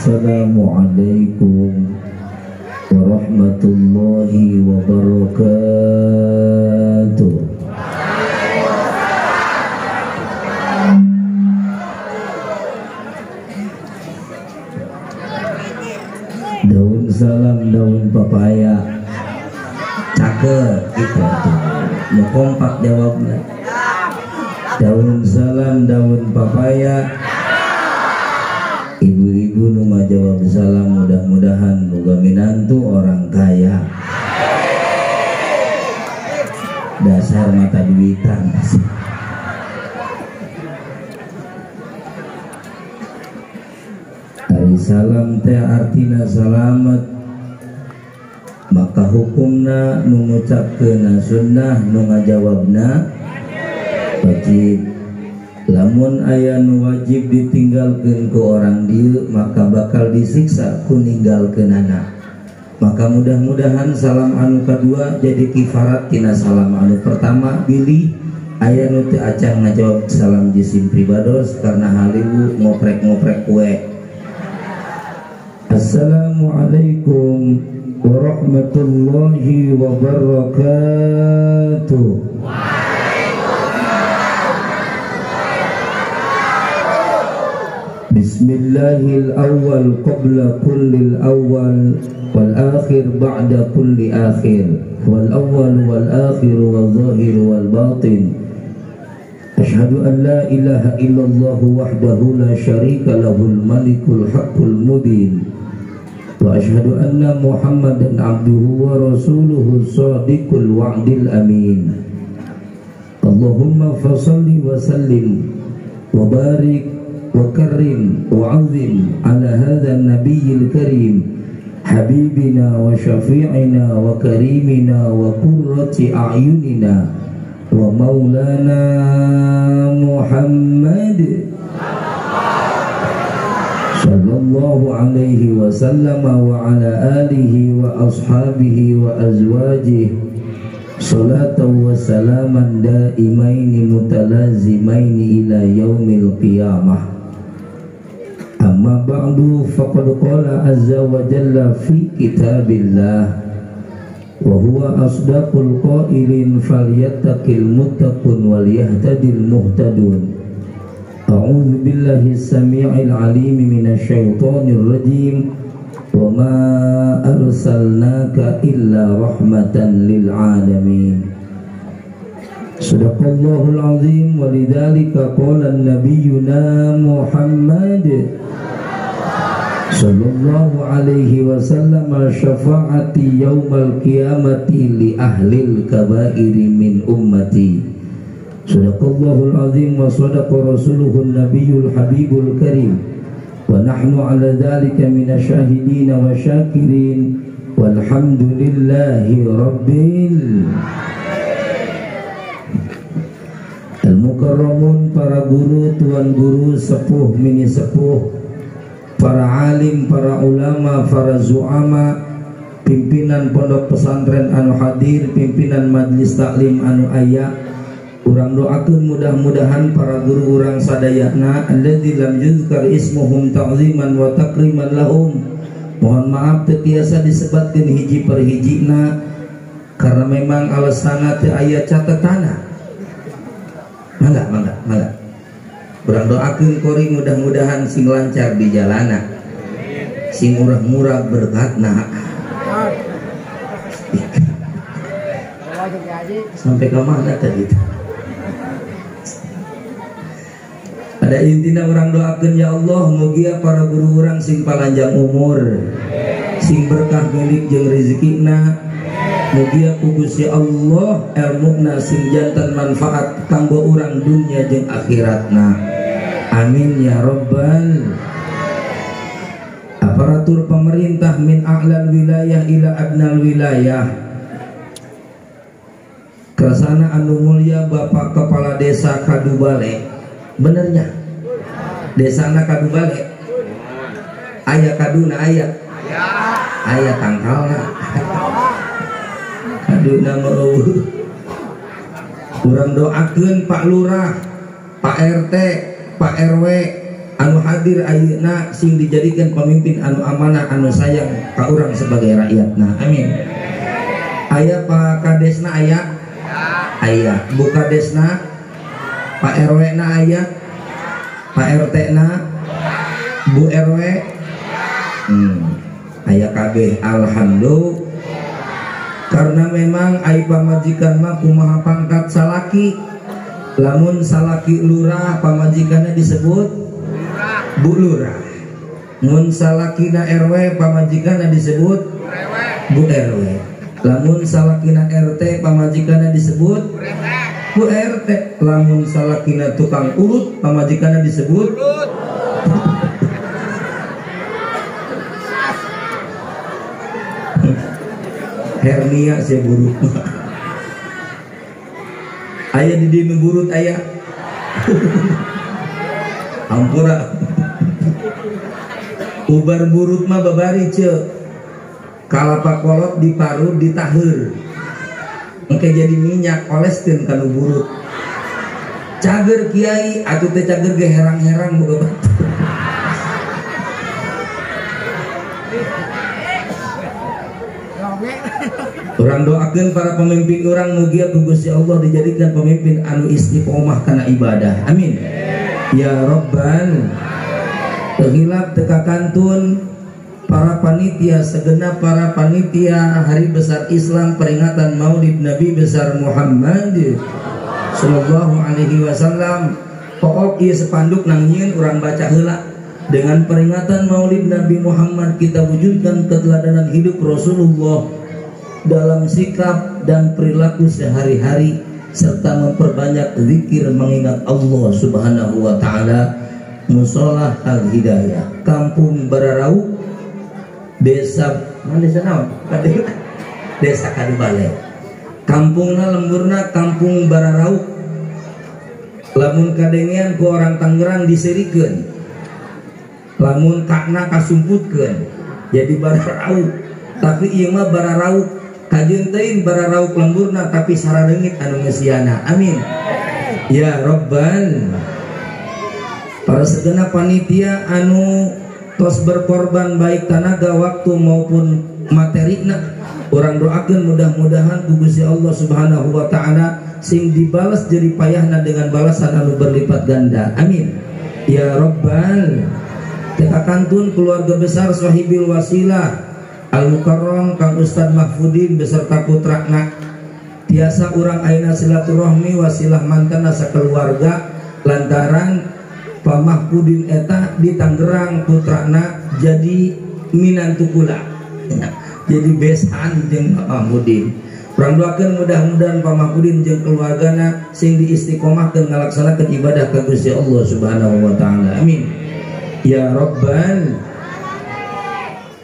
Assalamualaikum warahmatullahi wabarakatuh. Daun salam, daun papaya, cakep gitu tuh. Mau kompak jawabnya. Daun salam, daun papaya. Ibu-ibu nu ngajawab salam, mudah-mudahan boga minantu orang kaya. Dasar mata duitan. Ari salam teh artina salamet, maka hukumna nu ngucapkeun sunnah, nu ngajawabna wajib. Lamun aya nu wajib ditinggalkeun ku orang dieu, maka bakal disiksa ku ninggalkeunana. Maka mudah-mudahan salam anu kadua jadi kifarat tina salam anu pertama. Bilih aya nu teu acan ngajawab salam jisim pribados karena haliwu ngoprek-ngoprek kue. Assalamualaikum warahmatullahi wabarakatuh. Bismillahil awwal qabla kullil awwal wal akhir ba'da kulli akhir wal awwal wal akhir wal zahir wal batin. Asyhadu an la ilaha illallah wahdahu la syarika lahul malikul haqqul mubin wa asyhadu anna Muhammadan abduhu wa rasuluhu shadiqul wa'dil amin. Allahumma fasalli wa sallim wa barik wa karim wa azim ala hadha nabiyil karim habibina wa syafi'ina wa karimina wa qurrati a'yunina wa maulana Muhammad sallallahu alaihi wasallam wa ala alihi wa ashabihi wa azwajihi salatan wa salaman daimaini mutalazimaini ila yaumil qiyamah. Amma ba'du, faqad qala azza wa jalla fi kitabillah wa huwa asdaqul qailin falyattaqil muttaqun wal yahtadil muhtadun. A'udzu billahi as-sami'il 'alim minasy syaithanir rajim. Wa ma arsalnaka illa rahmatan lil 'alamin. Sadaqallahul 'azim wa lidzalika qala nabiyyuna Muhammad sallallahu alaihi wasallam syafa'ati yaumal qiyamati li ahlil kabairi min ummati. Sadaqallahul 'azim wa sadaqa rasuluhun nabiyyul habibul karim wa nahnu ala dzalika minasyahidin wa syakirin walhamdulillahi rabbil al-mukarramun. Para guru, tuan guru, sepuh, mini sepuh, para alim, para ulama, para zu'ama, pimpinan pondok pesantren anu hadir, pimpinan majlis taklim anu aya, urang doakeun mudah-mudahan para guru urang sadayana alladzi lam yuzkar ismuhum ta'ziman wa takriman lahum, mohon maaf teu tiasa disebatkeun hiji per hijina karena memang alasanna teu aya catetana. Mangga urang doakeun kori mudah-mudahan sing lancar di jalana, sing murah-murah berkatna. Sampai ke mana tadi? Pada intinya orang doakeun ya Allah mugia para guru urang sing panjang umur, sing berkah milik jeung rezekina. Mugia ku Gusti Allah ilmuna sing jantan manfaat kanggo urang dunya jeung akhiratna. Amin ya rabbal. Aparatur pemerintah min a'lal wilayah ila adnal wilayah, kersana anu mulia Bapak Kepala Desa Kadubale, benernya desana Kadubale aya kaduna aya tangkalna kaduna mau kurang doakeun Pak Lurah, Pak RT, Pak RW, anu hadir ayeuna sing dijadikan pemimpin anu amanah anu sayang ka urang sebagai rakyatna. Amin. Aya Pak Kadesna aya? Aya. Bu Kadesna? Pak RW na aya? Pak RT na? Bu RW? Aya kabeh. Alhamdulillah. Karena memang ai pamajikan mah kumaha pangkat salaki. Lamun salaki lurah pamajikanna disebut Bu Lurah. Mun salakina RW pamajikanna disebut Bu RW. Lamun salakina RT pamajikanna disebut Bu RT. Lamun salakina tukang urut pamajikanna disebut hernia saya buruk. Ayah di dinu burut ayah. Ampura. Ubar burut mah babari ce. Kalapa kolot diparut ditaheur. Engke jadi minyak oleskeun kana burut. Cager kiai atuh teh cager ge herang-herang boga batu. Orang doakan para pemimpin orang mugia ku Gusti Allah dijadikan pemimpin anu istiqomah kana ibadah. Amin. Ya Rabban. Tehilap teka kantun para panitia segenap para panitia Hari Besar Islam peringatan Maulid Nabi besar Muhammad sallallahu alaihi wasallam. Pokok ieu sepanduk nangieun urang baca heula. Dengan peringatan Maulid Nabi Muhammad kita wujudkan keteladanan hidup Rasulullah dalam sikap dan perilaku sehari-hari serta memperbanyak zikir mengingat Allah Subhanahu wa taala. Musola Al-Hidayah, Kampung Bararau, Desa mana desa naon? Desa Kadubale. Kampungna lemburna Kampung Bararau. Lamun kadengian ku orang Tangerang diserikeun. Lamun kakna kasumputkeun jadi Bararau. Tapi ieu mah Bararau kajeun teuing Bararau lemburna tapi sarareungit anu ngeusiana. Amin. Ya Rabbal. Para segenap panitia anu tos berkorban baik tenaga waktu maupun materina, orang doakan mudah-mudahan ku Gusti Allah Subhanahu wa taala sing dibalas jadi payahna dengan balasan anu berlipat ganda. Amin. Ya Rabbal. Kita kantun keluarga besar Sahibil Wasilah Al-Mukarram Kang Ustad Mahfudin beserta putrana. Tiasa urang aina silaturahmi wasilah mantana sakeluarga lantaran Pak Mahfudin eta di Tangerang putrana jadi minantu kula. Jadi besan jeung Pak Mahfudin. Urang doakeun mudah-mudahan Pak Mahfudin jeung keluargana sing diistiqomahkeun ngalaksanakeun ibadah ka Gusti Allah Subhanahu wa taala. Amin. Ya Rabbal.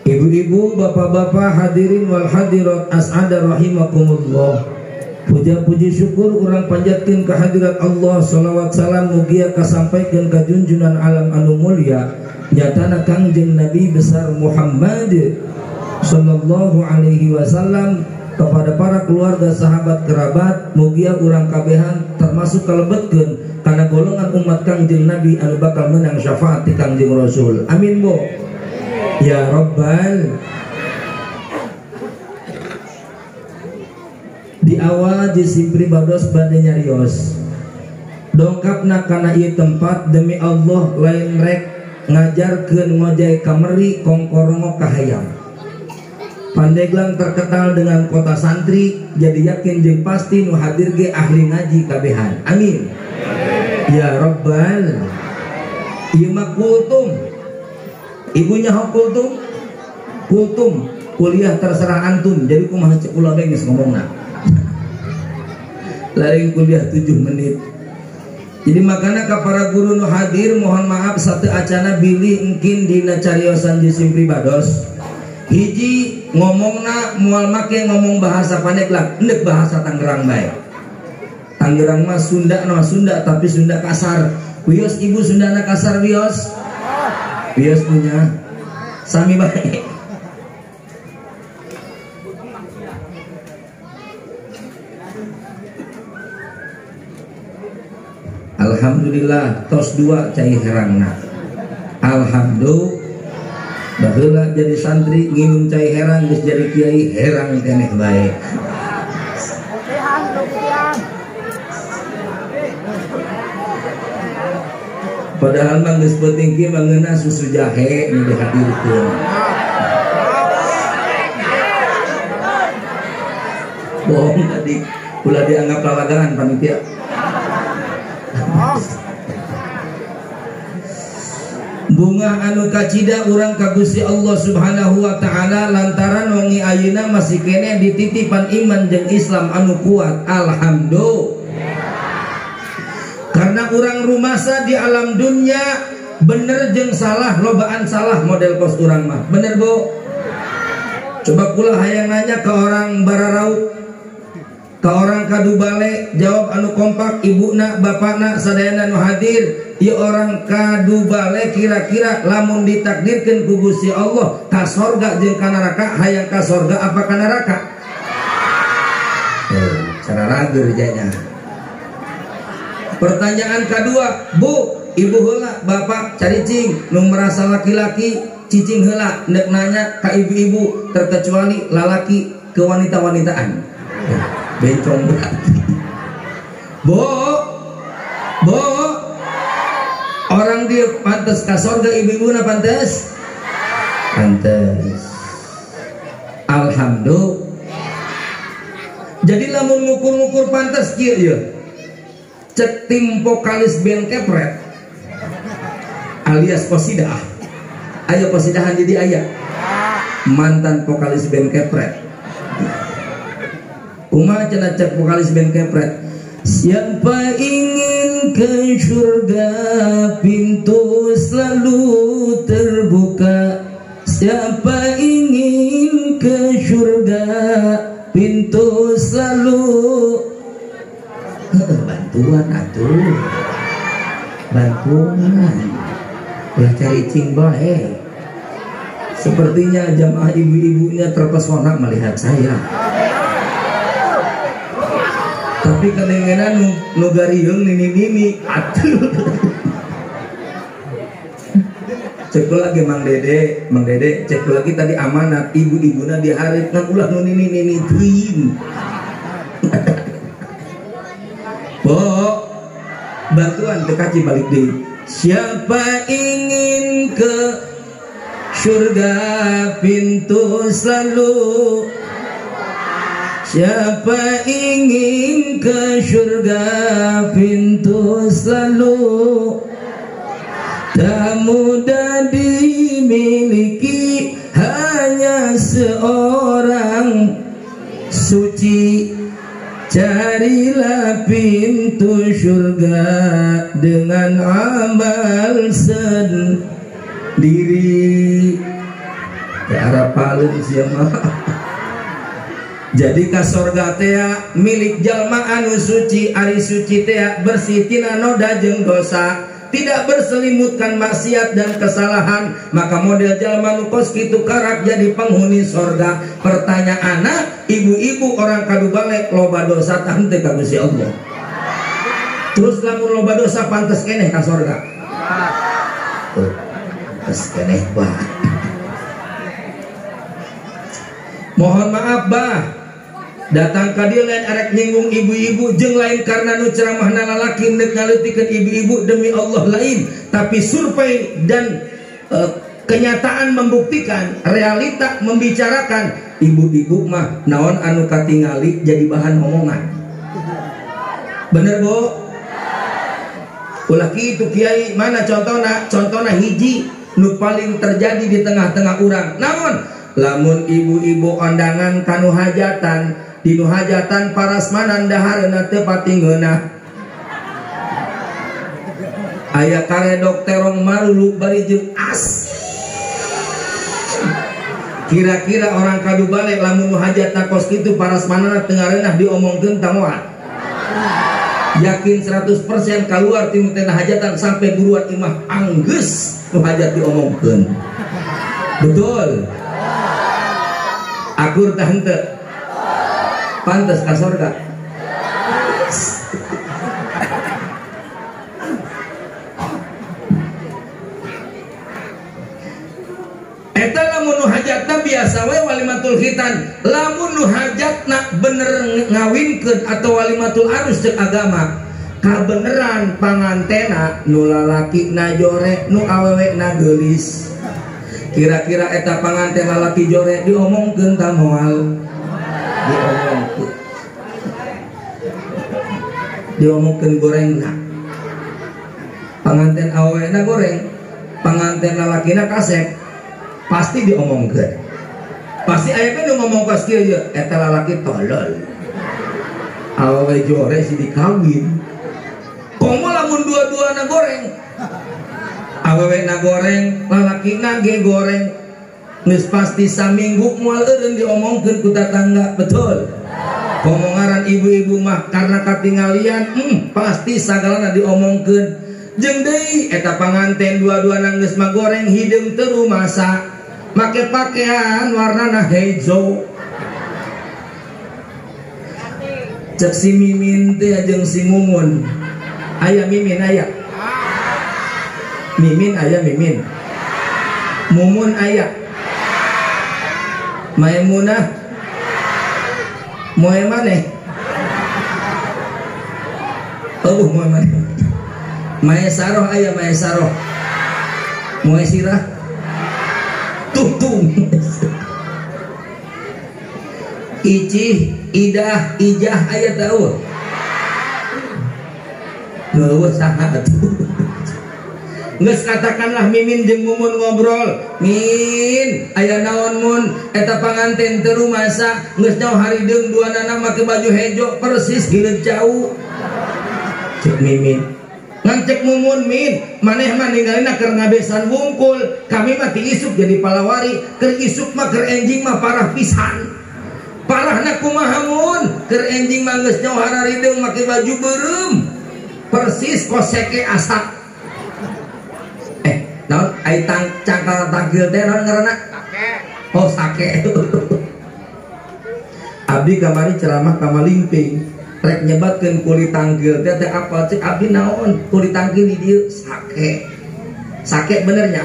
Ibu-ibu, bapak-bapak, hadirin wal hadirat as'ada rahimakumullah. Puja-puji syukur urang panjatkeun kehadirat Allah. Shalawat salam mugia kasampaikan ka junjunan alam anu mulia nyatana Kangjeng Nabi besar Muhammad sallallahu alaihi wasallam, kepada para keluarga sahabat kerabat mugia urang kabehan termasuk kalebetkeun kana golongan umat Kangjeng Nabi anu bakal menang syafaat ti Kangjeng Rasul. Amin bo. Ya Rabbal. Di awal jisi pribados bade nyarios dongkapna kana ieu tempat demi Allah lain rek ngajarkeun ngojay kameri kongkorongo kahayang. Pandeglang terkenal dengan kota santri, jadi yakin jeung pasti nu hadir ge ahli ngaji kabehan. Amin. Ya Rabbal. Ieu mah kultum. Ibunya hok kultum. Kultum kuliah terserah antum. Jadi kumaha cek ulah bae geus ngomongna. Laring kuliah 7 menit. Jadi makanya ka para guru nu hadir mohon maaf satu acana bilih engkin dina cariosan jisim pribados. Hiji ngomongna moal make ngomong bahasa Pandeglang, endek bahasa Tangerang bae. Tangerang mah Sunda nama Sunda tapi Sunda kasar. Wios ibu Sundana kasar wios. Wios punya sami bae. Alhamdulillah tos 2 cai herangna. Alhamdulillah. Baheula jadi santri nginum cai herang geus jadi kiai herang keneh bae. Padahal mah geus penting kieu mangeuna susu jahe nu dihadirkeun. Bohong tadi ulah dianggap lalagangan panitia. Bunga anu kacida urang ka Gusti Allah Subhanahu wa taala lantaran wangi ayeuna masih kene dititipan iman jeung Islam anu kuat. Alhamdulillah. Karena urang rumasa di alam dunia bener jeung salah lobaan salah model kos urang mah. Bener Bu? Coba kula hayang nanya ke orang Bararaut, ke orang Kadubale, jawab anu kompak, ibuna, bapakna, sadayana nu hadir. Ieu orang Kadubale kira-kira lamun ditakdirkeun ku Gusti Allah ka sorga jeung ka neraka, hayang ka sorga apa ka neraka? Cara rager janya. Pertanyaan kedua, Bu, ibu heula, bapak caricing nu merasa laki-laki, cicing heula neuk nanya ka ibu-ibu terkecuali lalaki kewanita-wanitaan. Bencong berarti. Bu, orang dia pantas ka sorga, ibu-ibuna pantas? Pantas. Alhamdulillah. Jadi lamun ngukur-ngukur pantas kieu ya. Cek tim vokalis band Kepret alias Posidah. Ayo Posidahan jadi ayah. Mantan vokalis band Kepret. Kumaha cenah cek vokalis band Kepret? Siapa ingin ke surga, pintu selalu terbuka. Siapa ingin ke surga, pintu selalu bantuan atuh. Bantuan. Ulah cari cing bae. Sepertinya jamaah ibu-ibunya terpesona melihat saya. Tapi kedengenan nu garieung nini-nini atuh. Cek lagi Mang Dede, cek lagi tadi amanat ibu-ibuna diharit ngan ulah nu nini-nini teuing. Bo, bantuan dekaci balik deui. Siapa ingin ke surga, pintu selalu. Siapa ingin ke surga, pintu selalu. Tak mudah dimiliki, hanya seorang suci. Carilah pintu surga dengan amal sendiri. Ya arah paling siapa? Jadi ka sorga teh milik jalma anu suci, ari suci teh bersih tina noda jeung dosa, tidak berselimutkan maksiat dan kesalahan, maka model jalma nu kos kitu karak jadi penghuni sorga. Pertanyaanna, ibu-ibu orang Kadubale loba dosa tante ka Gusti Allah. Terus lamun loba dosa pantes keneh ka sorga? Pantes keneh bah. Mohon maaf bah, datang ka dieu lain arek nyinggung ibu-ibu jeung lain karena nu ceramahna lalaki neuk ngaleutikeun ibu-ibu demi Allah lain, tapi survei dan kenyataan membuktikan, realita membicarakan ibu-ibu mah naon anu katingali jadi bahan omongan. Bener Bu? Ulah kitu Kiai, mana contohna? Contohna hiji nu paling terjadi di tengah-tengah urang. Namun lamun ibu-ibu ondangan kanu hajatan, di nu hajatan parasmanan dahareuna teu pati ngeunah. Aya karedok terong marulu bari jeung as. Kira-kira orang Kadubale lamun nu hajatna kos kitu parasmanana teu ngareunah diomongkeun tamoal. Yakin 100% keluar ti teh hajatan sampai buruan imah anggeus nu hajat diomongkeun. Betul. Akur tah henteu? Pantes ka sorga? lamun nu hajatna biasa we walimatul khitan, lamun nu hajatna bener ngawinkeun atau walimatul arus cek agama kabeneran pangantena nu lalakina jore nu awewena geulis. Kira-kira eta panganten lalaki jore diomongkeun ka moal? Diomongkeun gorengna. Panganten awewena goreng, panganten lalakina kasek, pasti diomongkeun. Pasti aya nu ngomong ka kieu ye, eta lalaki tolol. Awewe jore si dikawin. Komo lamun dua-duana goreng. Awewe na goreng, lalaki na ge goreng, geus pasti saminggu moal eureun diomongkeun ku tetangga, betul. Ngomongaran ibu-ibu mah karena katinggalian, pasti sagalana diomongkeun. Jeung deui eta panganten dua-duana geus magoreng hideung teu rumasa, make pakaian warnana hejo. Cek si Mimin teh jeung si Mumun, aya Mimin aya. Mimin aya Mimin, Mumun aya, Maimunah, moe maneh, moe maneh, Mae Saroh aya Mae Saroh, moe Sirah, Tung, Icih, Idah, Ijah aya tahu, nuhun saha atuh. Nges katakanlah Mimin jeung Mumun ngobrol, Min aya naon mun eta panganten teu rumasa geus nyaho harideung duanana make baju hejo persis gileud jauh. Cek Mimin ngan cek Mumun, Min maneh mah ninggalina keur ngabesan wungkul, kami mah ti isuk jadi palawari, keur isuk mah keur enjing mah parah pisan. Parahna kumaha mun keur enjing mah geus nyaho harideung make baju beureum persis koseke asap. Naon ai cangkal tangkil teh naon ngaranna? Sake. Oh, sake. Abdi kamari ceramah ka Malimping, rek nyebatkeun kulit tangkil teh apal cek abdi naon? Kulit tangkil di dieu sake. Sake benernya.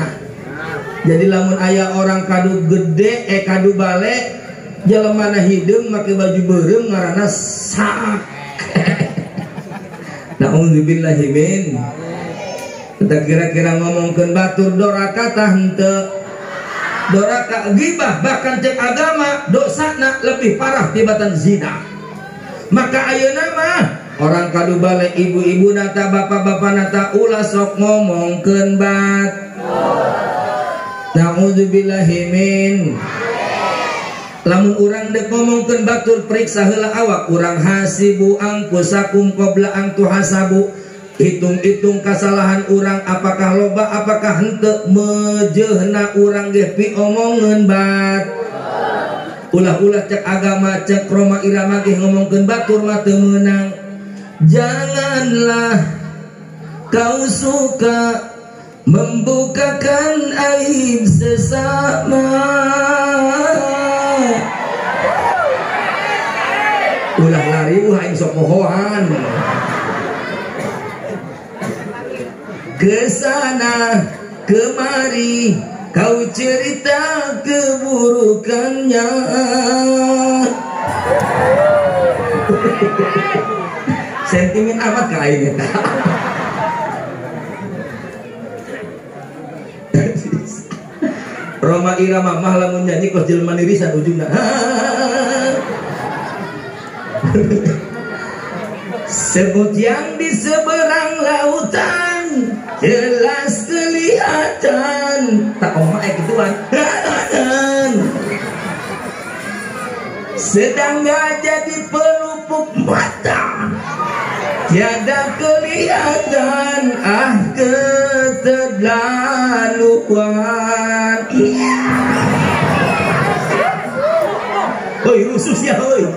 Jadi lamun aya orang kadu gede kadu bale jelemana hideung make baju beureum ngaranna sake. Nauzubillahi min. Kita kira-kira ngomongkeun batur doraka tah henteu. Doraka gibah bahkan cek agama dosana lebih parah tibatan zina. Maka ayeuna mah orang kadu bale ibu-ibu nata bapak-bapak nata ulah sok ngomongkeun bat. Nauzubillahi min. Lamun urang dek ngomongkeun batur periksa heula awak urang hasibu angkusakum qabla an tuhasabu. Hitung-hitung kesalahan orang apakah loba apakah henteu mejehna orang ge pi omongeun bat. Ulah-ulah cek agama cek Roma Irama ge ngomongkeun batur mah teu meunang. Janganlah kau suka membukakan aib sesama. Ulah lari aing sok pohoan. Kesana kemari kau cerita keburukannya. Sentimen amat kayaknya. Roma Irama mah lamun nyanyi kos jelema nirisan ujungna. Sebut yang di seberang lautan jelas kelihatan. Tak omong gituan. Sedang gajah di pelupuk mata tiada kelihatan. Ah keterlaluan. Hoi rusus ya hoi.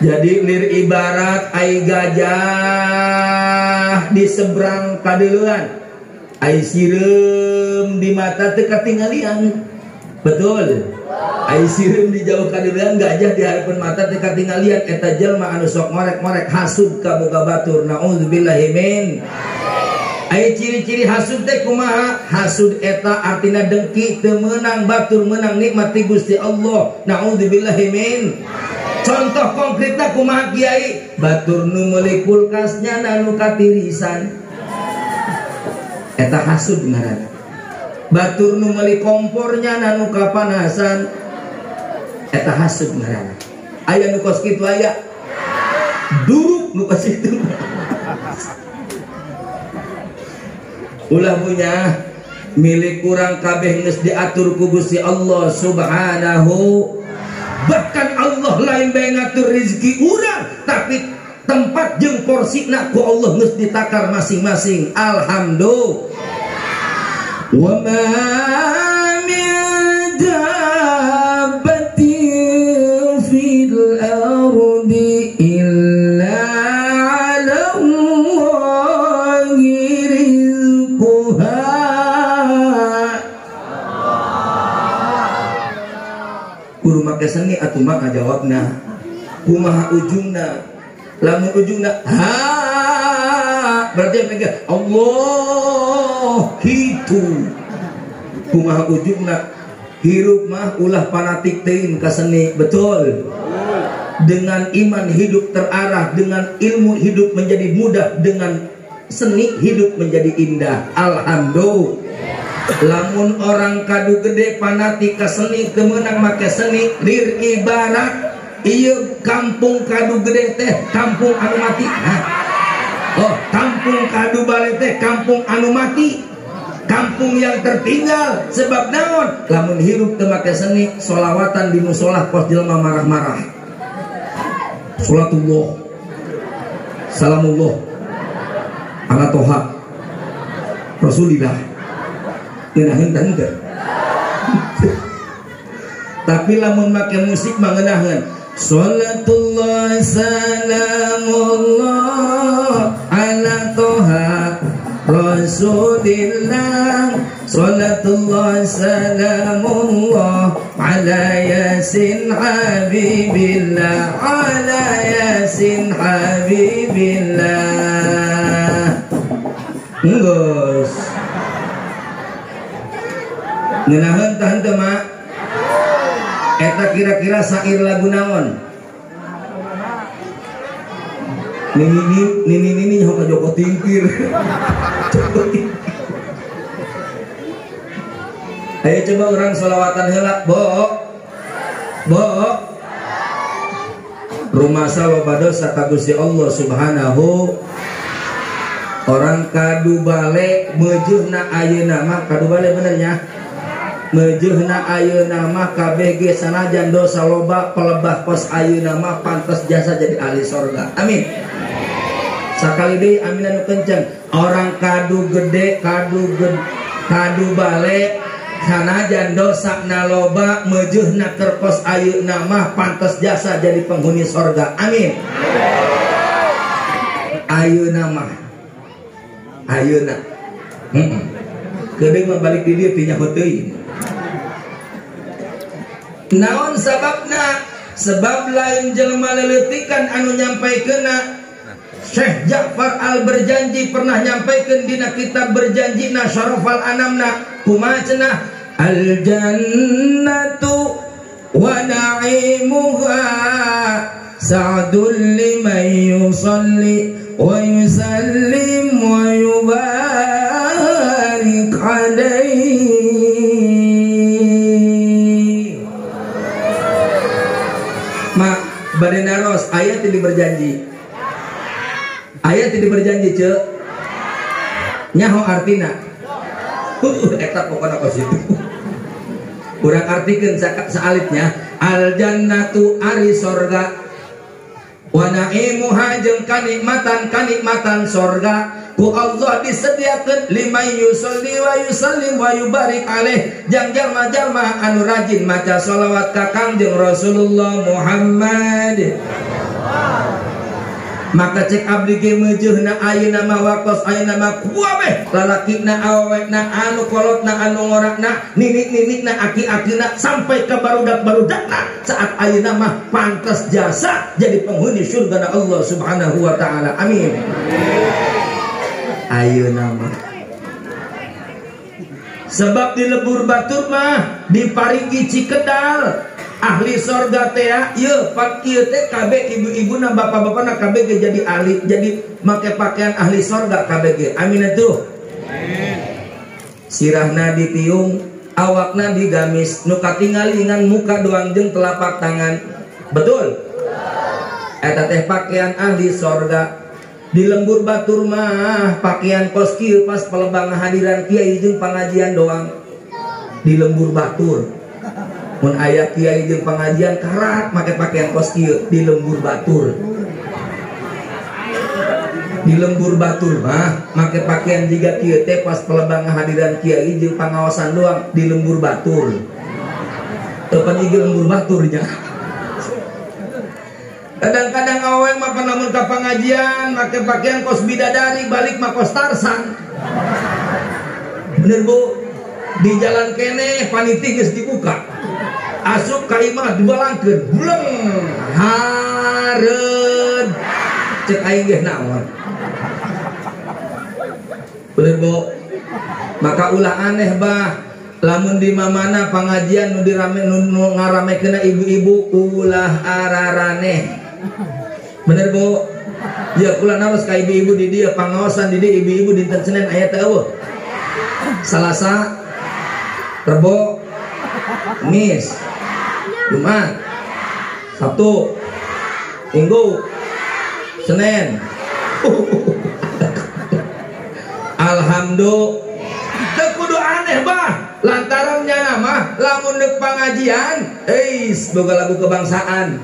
Jadi lir ibarat ai gajah di seberang kadeuleun, ai sireum di mata teu katinggalian. Betul. Ai sireum di jauh kadeuleun, gajah di harapan mata teu katinggalian. Eta jelma anu sok ngorek-ngorek hasud ka boga batur. Nauzubillahi min. Aya ciri-ciri hasud teh kumaha? Hasud eta artina dengki teu meunang batur meunang nikmat ti Gusti Allah. Naudzubillahi min. Contoh konkretna kumaha Kiai? Batur nu meuli kulkasnya anu katirisan. Eta hasud ngaranna. Batur nu meuli kompornya anu kapanasan. Eta hasud ngaranna. Aya nu kos kitu aya. Duruk nu kos kitu. Ulah punya milik kurang kabeh geus diatur ku Gusti Allah Subhanahu. Bahkan Allah lain bae ngatur rezeki urang, tapi tempat jeung porsina ku Allah geus ditakar masing-masing. Alhamdulillah. Wa ma min dabbatin fil ardi illa 'ala Allahi kudu make seni atuh maka jawabna kumaha ujungna. Lamun ujungna ha berarti apa? Allah gitu. Kumaha ujungna hirup mah ulah fanatik teuing ka seni. Betul. Dengan iman hidup terarah, dengan ilmu hidup menjadi mudah, dengan seni hidup menjadi indah. Alhamdulillah. Lamun orang kadu gede fanatik ka seni teu meunang make seni, lir ibarat ieu kampung kadu gede teh kampung anu mati. Oh, kampung kadu bale teh kampung anu mati. Kampung yang tertinggal. Sebab naon? Lamun hirup teu make seni, sholawatan di mushola kos jelema marah-marah. Salatullah. Salamullah. Ala toha. Rasulillah. Ngeunaheun tah henteu. Tapi lamun make musik mah ngeunaheun. Salatullah salamullah ala toha Rasulillah. Salatullah salamullah ala yasin habibillah. Ala yasin habibillah. Ngos ngeunaheun tah henteu mak. Eta kira-kira sair lagu naon? Nini nyaho ka Joko Tingkir. Ayo coba orang sholawatan heula, Bo. Rumasa loba dosa ka Gusti Allah Subhanahu. Orang kadu bale meujeuna ayeuna mah kadu bale benernya. Meujeuna ayeuna mah kabeh ge sanajan dosa loba pelebah kos ayeuna mah pantes jasa jadi ahli surga. Amin. Sakali deui amin anu kenceng. Orang kadu gede kadu bale sanajan dosana loba meujeuna keur kos ayeuna mah pantes jasa jadi penghuni surga. Amin. Ayeuna mah ayeuna kedeung mah balik di dieu teh nyaho teuing. Naon sababna? Sebab lain jelema leleutikan anu nyampaikeunna. Syekh Ja'far Al-Berjanji pernah nyampaikeun dina kitab Berjanjina Syarafal Anamna kumaha cenah? Al jannatu wa na'imuha sa'dul liman yusalli wa yusallim wa yubarik alaihi. Bade naros ayat ini berjanji. Ayat ini berjanji ce. Nyaho artina. Eta pokona kos itu. Urang artikeun saalipnya al jannatu ari sorga wa na'imuha jeung kanikmatan sorga ku Allah disediakeun liman yusolli wa yusallim wa yubarik alaih jang jalma-jalma anu rajin maca sholawat ka Kangjeng Rasulullah Muhammad. Maka cek abdi ge meujeuna ayeuna mah wakos ayeuna mah kuabeh lalakina awewena anu kolotna anu ngorakna ninik-ninikna aki-akina sampai ke barudak-barudakna saat ayeuna mah pantes jasa jadi penghuni surga Allah Subhanahu wa taala. Amin. ayo nama. Sebab di lebur batur mah diparingi cikedal ahli sorga teh ya pak ieu teh kabeh ibu-ibu na bapak-bapak na kabeh jadi ahli, jadi make pakaian ahli sorga kabeh ge. Amin atuh. Sirahna ditiung, awakna digamis, nu katingali ngan muka doang jeung telapak tangan. Betul? Eta teh pakaian ahli sorga. Di lembur batur mah pakaian kos kieu pas pelebang hadiran kiai jeung pengajian doang. Di lembur batur mun aya kiai jeung pengajian karat make pakaian kos kieu di lembur batur. Di lembur batur mah make pakaian jiga kieu teh pas pelebang hadiran kiai jeung pangaosan doang di lembur batur. Teu panggil lembur baturnya. Kadang-kadang aweng mah namun ka pengajian make pakaian kos bidadari balik mah kos Tarsan. Bener Bu? Di jalan kene panitia geus dibuka. Asup ka imah dibalangkeun, bleng hareun. Cek aing ge naon. Bener Bu? Maka ulah aneh bah. Lamun di mamana pengajian nu dirame nu ngaramekeun ibu-ibu ulah araraneh. Bener Bu? Ya kula naros ka ibu-ibu di dieu pangaosan di dieu ibu-ibu dinten Senin aya teh eueuh. Salasa, Rebo, Kamis, Jumat, Sabtu, Minggu, Senin. Alhamdulillah. Teu kudu aneh bah. Lantarannya nama lamun deuk pengajian, boga lagu kebangsaan.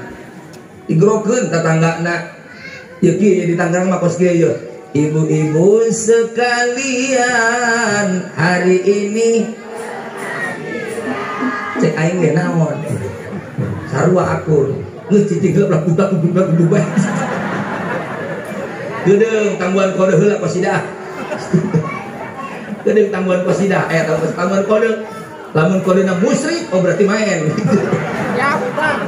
Digrokeun tetanggana. Ye kieu di Tangerang mah kos kieu ye. Ibu-ibu sekalian, hari ini cek aing ge naon. Sarua akur. Geus cicing gelap budak bae. Gedeung tangguhan kode heula qasidah. Gedeung tangguhan qasidah, tangguhan kode. Lamun kodena musyrik, oh berarti main. Ya, Bang.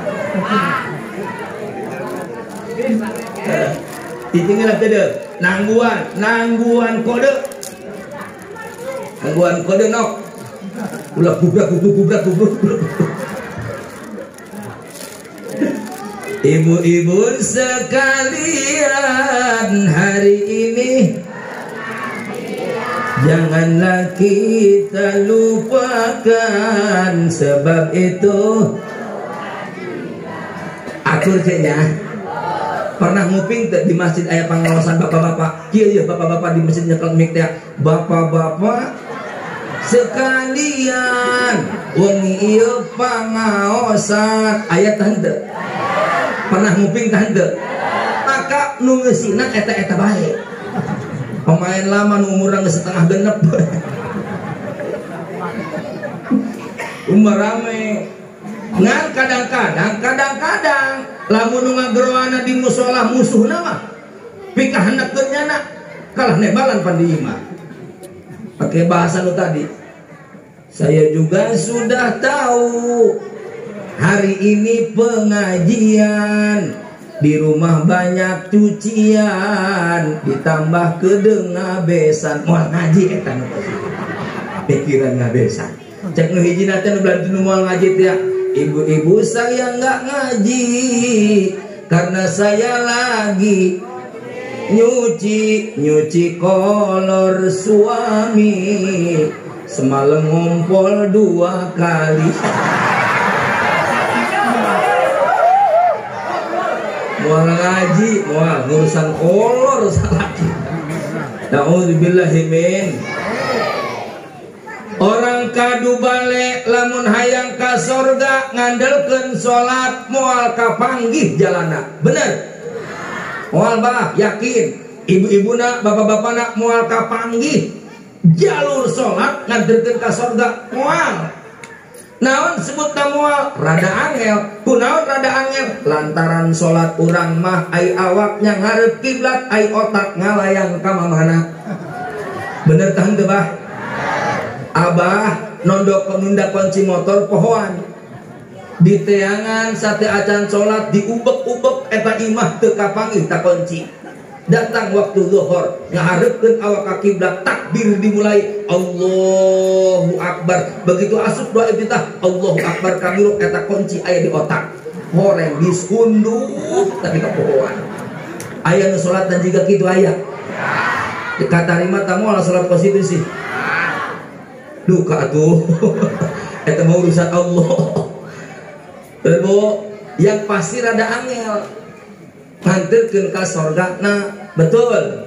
Ditinggal teu nangguan kode. Nangguan kode nok. Ulah gubrak. Ibu-ibu sekalian, hari ini janganlah kita lupakan, sebab itu akur cenah. Pernah nguping di masjid aya pangaosan bapak-bapak. Kieu ya bapak-bapak di masjid nyekel mik teh. Bapak-bapak sekalian, wengi ieu pangaosan aya tante. Pernah nguping tante. Maka nu ngeusina eta-eta bae. Pemain lama nu umurna geus setengah genep. Umur rame. Ngan kadang-kadang lamun nu ngageroana di musola musuhna mah pikah hendakeun nyana kalah nebalan pan di imah. Pakai bahasa nu tadi. Saya juga sudah tahu hari ini pengajian, di rumah banyak cucian, ditambah kedeung ngabesan. Moal ngaji eta nu pikiran ngabesan. Cek nu hijina teh nu belantu nu moal ngaji teh. Ibu-ibu saya nggak ngaji karena saya lagi nyuci kolor suami, semalam ngompol 2 kali. Mual ngaji, mual ngurusan kolor salaki. Nauzubillahi min. Orang kadu balik lamun hayang ka sorga ngandelkeun salat moal kapanggih jalana. Bener? Moal bah yakin. Ibu-ibuna, bapak-bapana moal kapanggih jalur salat ngandelkeun ka sorga moal. Naon sebutna moal? Rada angel. Kunaon rada angel? Lantaran salat urang mah ai awaknya ngarep kiblat, ai otak ngalayang ka mamana. Bener tah henteu bah? Abah nondok nunda kunci motor pohoan di teangan sate acan sholat diubek-ubek eta imah teu kapanggih tak kunci Datang waktu zuhur, ngaharepkeun awak ka kiblat, takbir dimulai, Allahu Akbar. Begitu asup doa iftitah, Allahu Akbar kabiro, eta kunci aya di otak. Horeng disunduk tapi kapohoan. Aya nu salat dan juga kitu aya. Katarima tamu ala salat positif sih. Duka atuh. Eta mau urusan Allah. Terus yang pasti rada angel. Nganterkeun ka sorgana. Betul.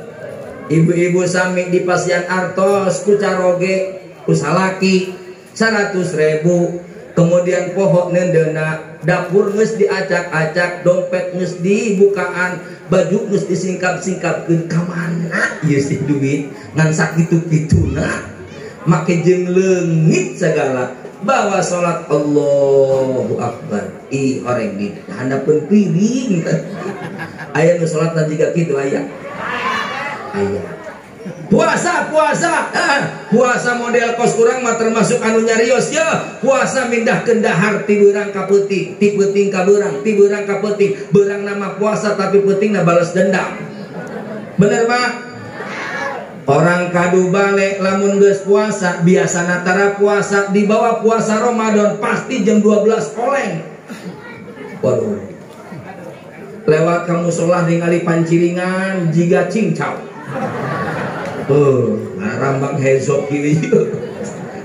Ibu-ibu sami di pasian artos ku caroge ku salaki 100.000. Kemudian pohon nendena, dapur geus diacak-acak, dompet geus dibukaan, baju geus disingkap-singkapkeun ka mana ieu sih duit ngan sakitu-kituna. Make jeung leungit segala bawa salat Allahu Akbar. Ih orang di handapeun piring. Aya nu salat jiga kitu aya. Puasa puasa model kos kurang mah termasuk anu nyarios ya. Puasa mindahkeun dahar ti beurang ka peuting, ti peuting ka beurang, ti beurang ka peuting. Beurang nama puasa tapi peutingna balas dendam. Bener mah? Orang kadu balik lamun geus puasa, biasana tara puasa di bawah puasa Ramadan pasti jam 12 koleng. Waduh. Lewat ka mushola ningali panciringan jiga cingcau. Rambang hezok gini.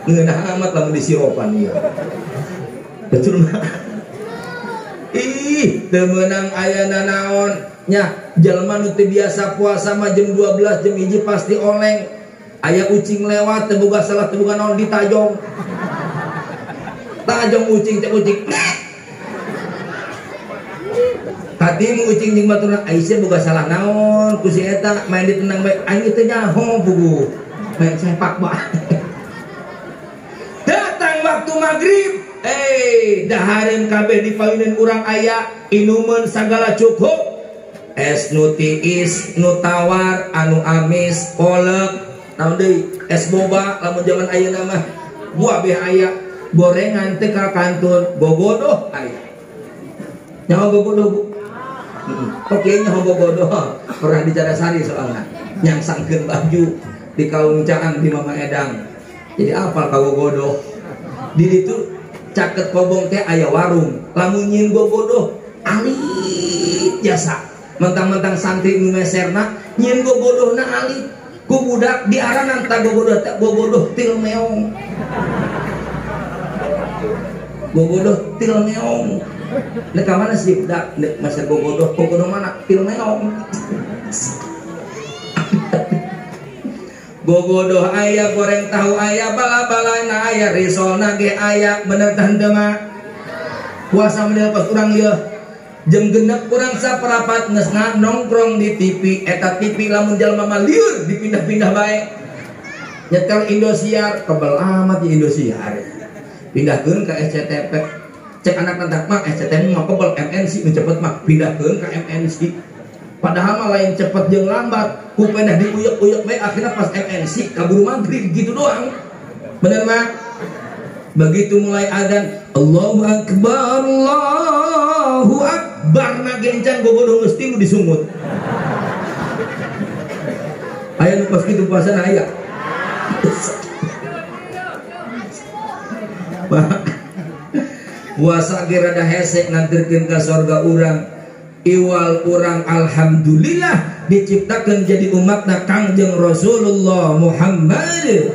Ngeunah amat lamun disiropan ieu. Betul mah. Ih, teu meunang ayana naon. Nya, jalma nu teu biasa puasa mah jam 12 jam 1 pasti oleng. Aya ucing lewat teu boga salah teu boga naon ditajong. Tajong ucing teh ucing. Hatimu ucing jeung baturna Aisyah boga salah naon ku si eta main ditenang bae aing teh nyaho bugu main sepak bae. Datang waktu maghrib dahareun kabeh dipawinin urang aya inuman sagala cukup. Es nu tiis nu tawar anu amis kolek naon deui es boba lamun zaman ayeuna mah buah beh aya gorengan teh ka kantun gogodoh aya nyaho gogodoh Bu. Oke nyaho gogodoh pernah di Carasari soalnya nyangsangkeun baju di kaungcaan di Mama Edang jadi apal ka gogodoh di ditu caket kobong teh aya warung lamun nyin gogodoh alit jasa mentang-mentang santri nu meserna nyin gogodohna alit ku budak diaranan ta gogodoh teh gogodoh til meong gogodoh til meong nek ka mana sih budak nek masa gogodoh mana til meong gogodoh aya goreng tahu aya bala-balana aya risolna ge aya bener teu mah puasa model pas urang ieu jam genep kurang saperapat geus nongkrong di TV eta TV lamun jalma mah lieur dipindah-pindah bae nyetel Indosiar kebal amat di Indosiar pindahkeun ka SCTV cek anak nantak mah SCTV mah kebal MNC nu cepet mah pindahkeun ka MNC padahal mah lain cepet jeung lambat ku pendah diuyek-uyek bae akhirnya pas MNC kaburu maghrib gitu doang bener mah begitu mulai adzan Allahu Akbar Allahu Akbar na gencan gogodoh geus tilu disungut aya nu pas kitu puasana aya puasa ge rada hese nganterkeun ka sorga urang iwal urang alhamdulillah diciptakeun jadi umatna Kangjeng Rasulullah Muhammad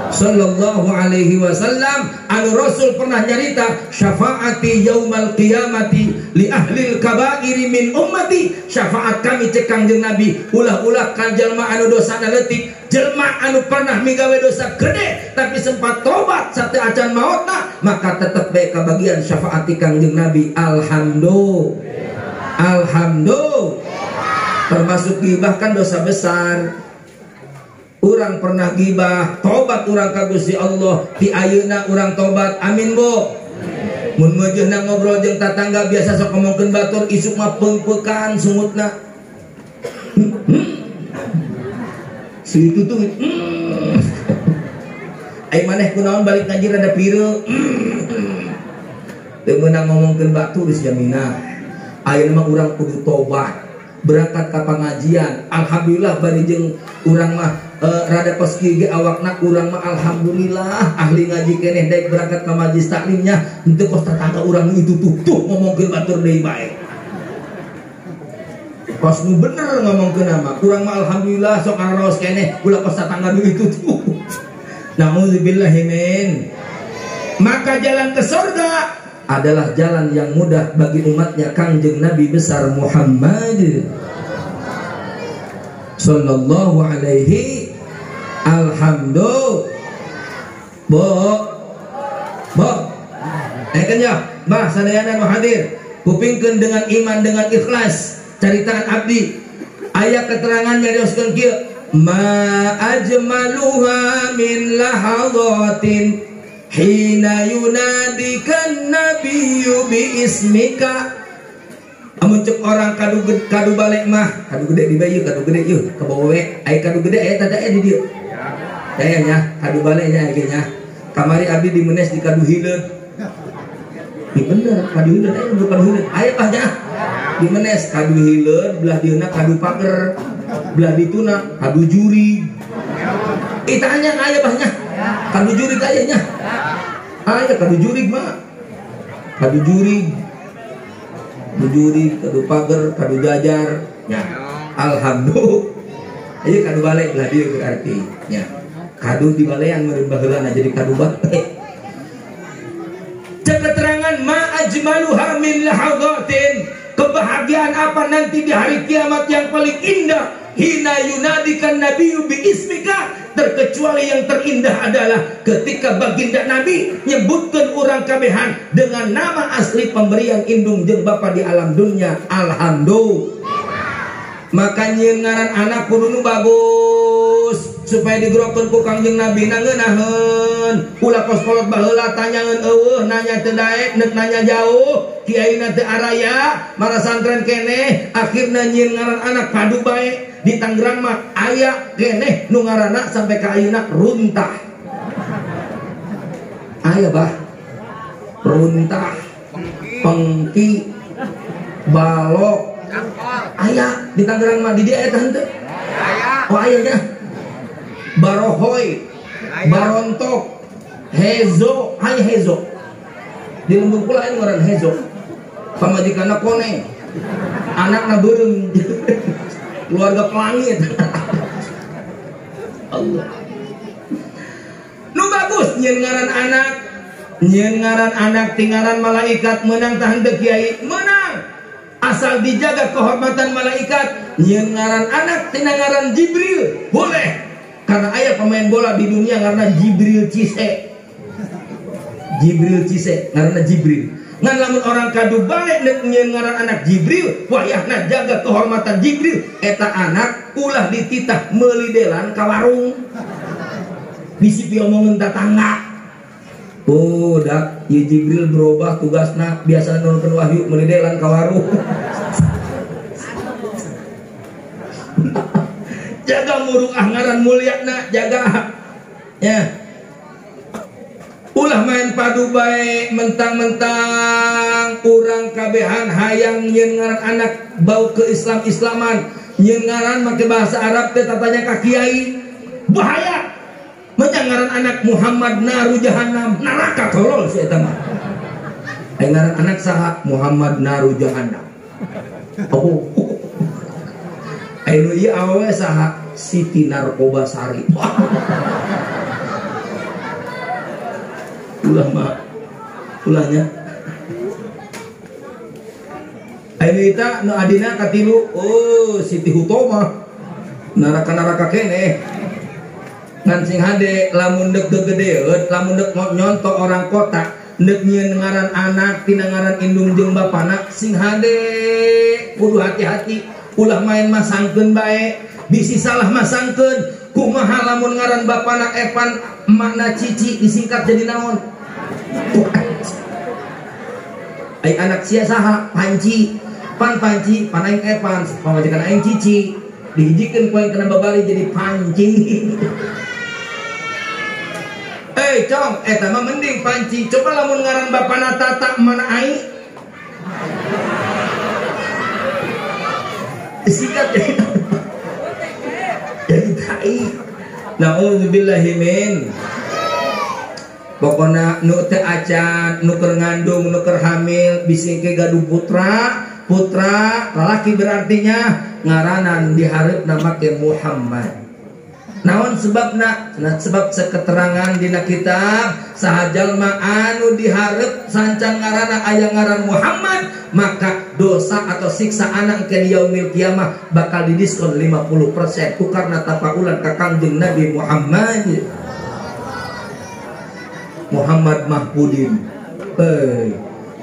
sallallahu alaihi wasallam anu Rasul pernah nyarita syafaati yaumal qiyamati li ahlil kabairi min ummati syafaat kami cek Kangjeng Nabi ulah-ulah ka jalma anu dosana leutik jelma anu pernah migawe dosa gede tapi sempat tobat sateu acan mautna maka tetep bae kabagian syafaati Kangjeng Nabi alhamdulillah termasuk gibah kan dosa besar. Urang pernah gibah, tobat urang ka Gusti Allah. Ti ayeuna urang tobat, amin Bu. Mun meujeuhna ngobrol jeung tatangga biasa sok ngomongkeun batur, isuk mah peungpeukan sungutna. Si itu tuh. Ai maneh kunaon balik ngaji rada pireu. Teu meunang ngomongkeun batur geus jamina. Ayeuna mah urang kudu tobat. berangkat ke pengajian. Alhamdulillah bari jeung urang mah rada peski ge awakna urang mah alhamdulillah ahli ngaji keneh daek berangkat ke majelis taklimnya henteu kos tetangga urang itu tuh ngomongkeun batur deui bae. Kos nu bener ngomongkeun mah urang mah alhamdulillah sok ngaraos keneh ulah kos tetangga nu itu tuh. Nauzubillahi min. Maka jalan ke surga adalah jalan yang mudah bagi umatnya Kangjeng Nabi besar Muhammad sallallahu alaihi alhamdulillah. Kan ya bah sadayana nu hadir kupingkeun dengan iman dengan ikhlas caritaan abdi aya keterangan nyarioskeun kieu ma ajmaluha min lahadhatin hina yunadikan nabiyyu bi ismika. Amun cek orang kadu balik mah kadu gede di bayu kadu gede yeuh ka bawa we aya kadu gede aya tanda di dieu aya nya kadu balenya aya nya kamari abdi di menes di kadu hileud di bener kadu hileud aya nu kadu hileud aya pah nya di menes kadu hileud belah dieuna kadu pager belah dituna kadu juri itanya aya pah nya kadu juri aya nya aya kadu juri mah kadu juri kadu pager, kadu jajar, ya. Alhamdulillah. Ayo kadu balik lah dia berarti, ya. Kadu di balean meureun baheulana jadi kadu balik. Keterangan ma ajmaluha min lahadhatin. Kebahagiaan apa nanti di hari kiamat yang paling indah? Hina yunadikan nabiyyu bi ismika, terkecuali yang terindah adalah ketika baginda Nabi nyebutkan orang kabehan dengan nama asli pemberian indung jeung bapa di alam dunia. Alhamdulillah. Maka nyeun ngaran anak kudu nu bagus supaya digerokeun ku Kangjeng Nabi ngeunaheun. Ulah kos-kolot baheula tanyaeun eueuh nanya teu daek neuk nanya jauh kiaina teu araya mara santren keneh akhirna nyeun ngaran anak kadu bae. Di Tangerang mah aya keneh nu ngaranna sampai ka ayeuna runtah. Aya bah. Runtah, pengki, balok. Aya di Tangerang mah di dieu eta henteu? Aya. Oh aya nya. Barohoy, barontok, hezo, aya hezo. Di lembur pula aya ngaran hezo. Pamajikanna koneng. Anakna beureum. Keluarga pelangit. Allah. Nu bagus nyeun ngaran anak tinggalan malaikat menang tahan teu kiai menang asal dijaga kehormatan malaikat. Nyeun ngaran anak tina ngaran Jibril boleh karena aya pemain bola di dunia karena Jibril Cisse karena Jibril. Ngan lamun orang kadu balik nek nyeun ngaran anak Jibril wayahna jaga kehormatan Jibril eta anak ulah dititah meuli delan ka warung bisi piomongkeun tatangga. Oh dak ieu Jibril berubah tugasna biasa nonton wahyu meuli delan ka warung. Jaga murung ngaran mulyana jaga ya. Ulah main padu bae mentang-mentang urang kabehan hayang nyeun ngaran anak bau ke Islam-islaman nyeun ngaran make bahasa Arab teh tatanya ka kiai bahaya. Manya ngaran anak Muhammad naru jahannam neraka tolol si eta mah. Aya ngaran anak saha Muhammad naru jahannam. Oh. Aya nu ieu awewe saha Siti Narkoba Sari. Ulah mah ulahnya ayeuna eta nu adina katilu oh Siti Hutoma naraka keneh ngan sing hade lamun deuk gedeut lamun deuk nyonto orang kota deuk nyieun ngaran anak tina ngaran indung jeung bapana sing hade kudu hati-hati ulah main masangkeun bae bisi salah masangkeun kumaha lamun ngaran bapana Evan emakna Cici disingkat jadi naon. Ai anak sia saha Panci Panci panaing Evan pamajikan aing Cici dihijikeun ku aing kana babari jadi Panci. Cong eta mah mending Panci coba lamun ngaran bapana Tata mana aing disikat jadi tai. Nauzubillahi min. Pokona nu teu acan, nu keur ngandung, nu keur hamil, bising ke gaduh putra lalaki berartinya ngaranan dihareupeuna make Muhammad. Naon sebabna? Nah, sebab seketerangan dina kitab saha jalma anu dihareup sancan ngaranna aya ngaran Muhammad, maka dosa atau siksa anak ke yaumil kiamah bakal didiskon 50% ku karena tafaulan ka Kangjeng Nabi Muhammad Mahmudin.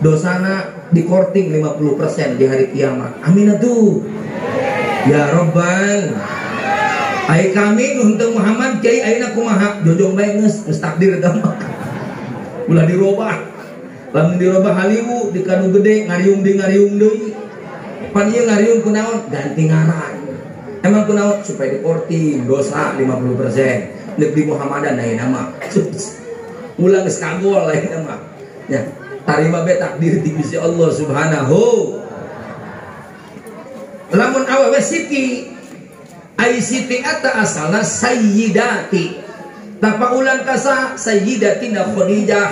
Dosana dikorting 50% di hari kiamat. Amin atuh. Ya Rabbal. Ai kami untuk Muhammad kiai ayeuna kumaha? Jojong bae geus takdir gampang. Ulah dirobah. Lamun dirobah haliwu di kanu gede ngariung deui. Pan ieu ngariung kunaon? Ganti ngaran. Emang kunaon? Supaya dikorting dosa 50%. Neuk di Muhammadan ayeuna mah. Ulang geus kagol ayeuna mah. Ya, tarima bae takdir ti Gusti Allah Subhanahu. Lamun awewe Siti ai Siti eta asalna sayyidati. Tapaulan kasa sayyidatina Khadijah,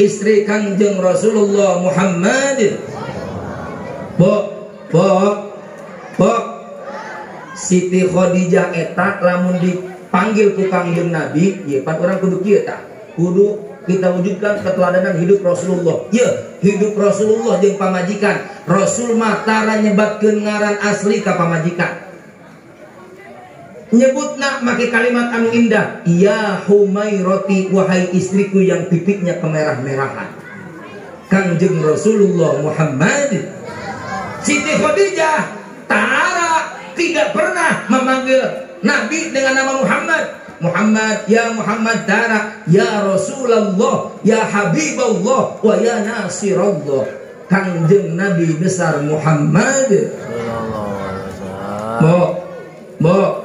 istri Kangjeng Rasulullah Muhammad. Siti Khadijah eta lamun dipanggil ku Kangjeng Nabi, ye pan urang kudu kieu tah. Kudu kita wujudkan keteladanan hidup Rasulullah. Ya, hidup Rasulullah jeung pamajikan. Rasul mah tara nyebatkeun ngaran asli ka pamajikan. Nyebutna make kalimat anu indah, ya Humairati, wahai istriku yang pipinya kemerah-merahan. Kangjeng Rasulullah Muhammad. Siti Khadijah tara tidak pernah memanggil Nabi dengan nama Muhammad, ya Muhammad tara, ya Rasulullah, ya Habibullah, wa ya Nasirullah. Kangjeng Nabi besar Muhammad. Bo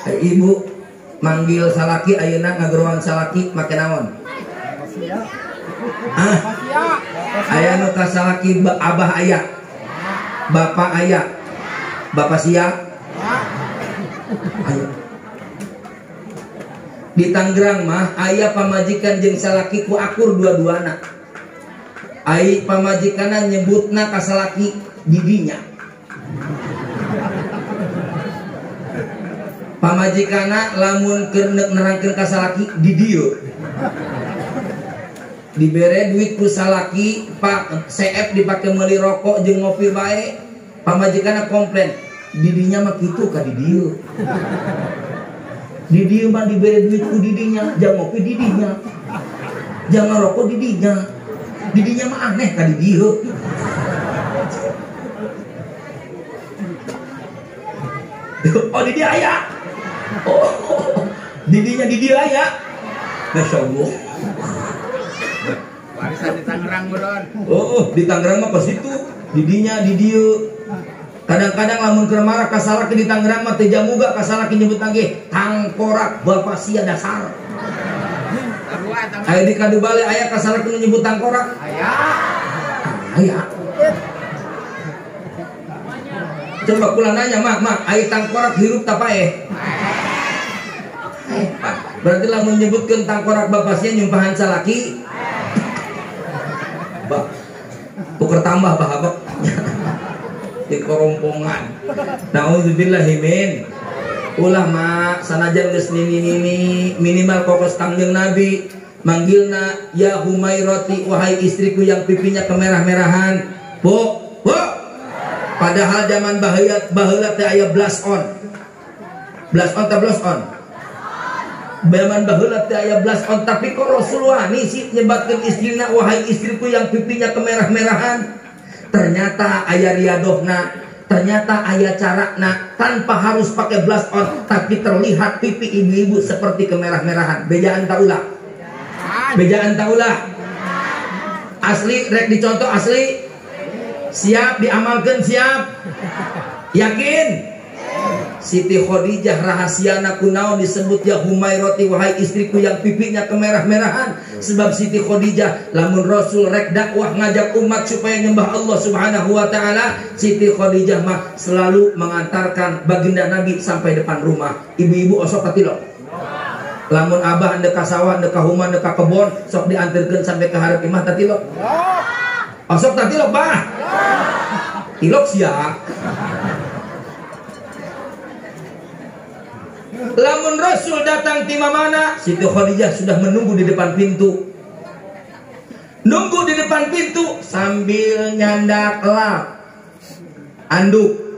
ibu manggil salaki ayeuna ngageroan salaki make naon? Aya nu ka salaki abah aya. Bapak aya. Bapak sia? Aya. Di Tangerang mah aya pamajikan jeung salaki ku akur dua-duana. Ai pamajikanna nyebutna ka salaki didinya. Pamajikana lamun keur nerangkeun ka salaki di dieu. Dibere duit ku salaki, Pak CF dipake meuli rokok jeung ngopi bae. Pamajikana komplain, didinya mah kitu ka di dieu. Di dieu mah dibere duit ku didinya, jang ngopi didinya. Jang ngarokok didinya. Didinya mah aneh ka di dieu. Oh di dia aya. Oh, didinya di dia aya. Masya Allah. Warisan di Tangerang Bron. Oh, di Tangerang mah ke situ. Didinya di dieu. Kadang-kadang lamun keur marah ka salaki di Tangerang mah teh jamuga ka salaki nyebut lagi tangkorak bapak sia dasar. Aya di Kadubale aya ka salaki nyebut tangkorak. Aya. Coba kula nanya, mak, ai tangkorak hirup tak paeh? Berarti lah menyebutkan tangkorak bapaknya nyumpahan salaki. Bak, tuker tambah bahabak di korompongan. Nauzubillahi min. Ulah mak, sanajan geus nini minimal kokos Kangjeng Nabi manggilna ya Humairati, wahai istriku yang pipinya kemerah-merahan. Bu. Padahal zaman baheula teh aya blush on. Blush on ta blush on? Zaman baheula teh aya blush on, tapi kok Rasulullah sih nyebatkeun istrina wahai istriku yang pipinya kemerah-merahan. Ternyata aya riadohna, ternyata aya carakna tanpa harus pakai blush on, tapi terlihat pipi ibu-ibu seperti kemerah-merahan. Bejaan taulah. Bejaan taulah. Asli rek dicontoh asli. Siap diamalkan, siap. Yakin? Siti Khadijah rahasiana kunaon disebut ya Humairati, wahai istriku yang pipinya kemerah-merahan. Sebab Siti Khadijah lamun Rasul rek dakwah ngajak umat supaya nyembah Allah Subhanahu wa taala, Siti Khadijah mah selalu mengantarkan baginda Nabi sampai depan rumah. Ibu-ibu osok katilok. Lamun abah ande ka sawah, ande ka huma, ande ka kebon, sok diantarkeun sampai ke hareup imah tatilok. Osok tatilok bah. Tilok sia. Lamun Rasul datang di mana, Siti Khadijah sudah menunggu di depan pintu. Nunggu di depan pintu sambil nyandak lap. Anduk.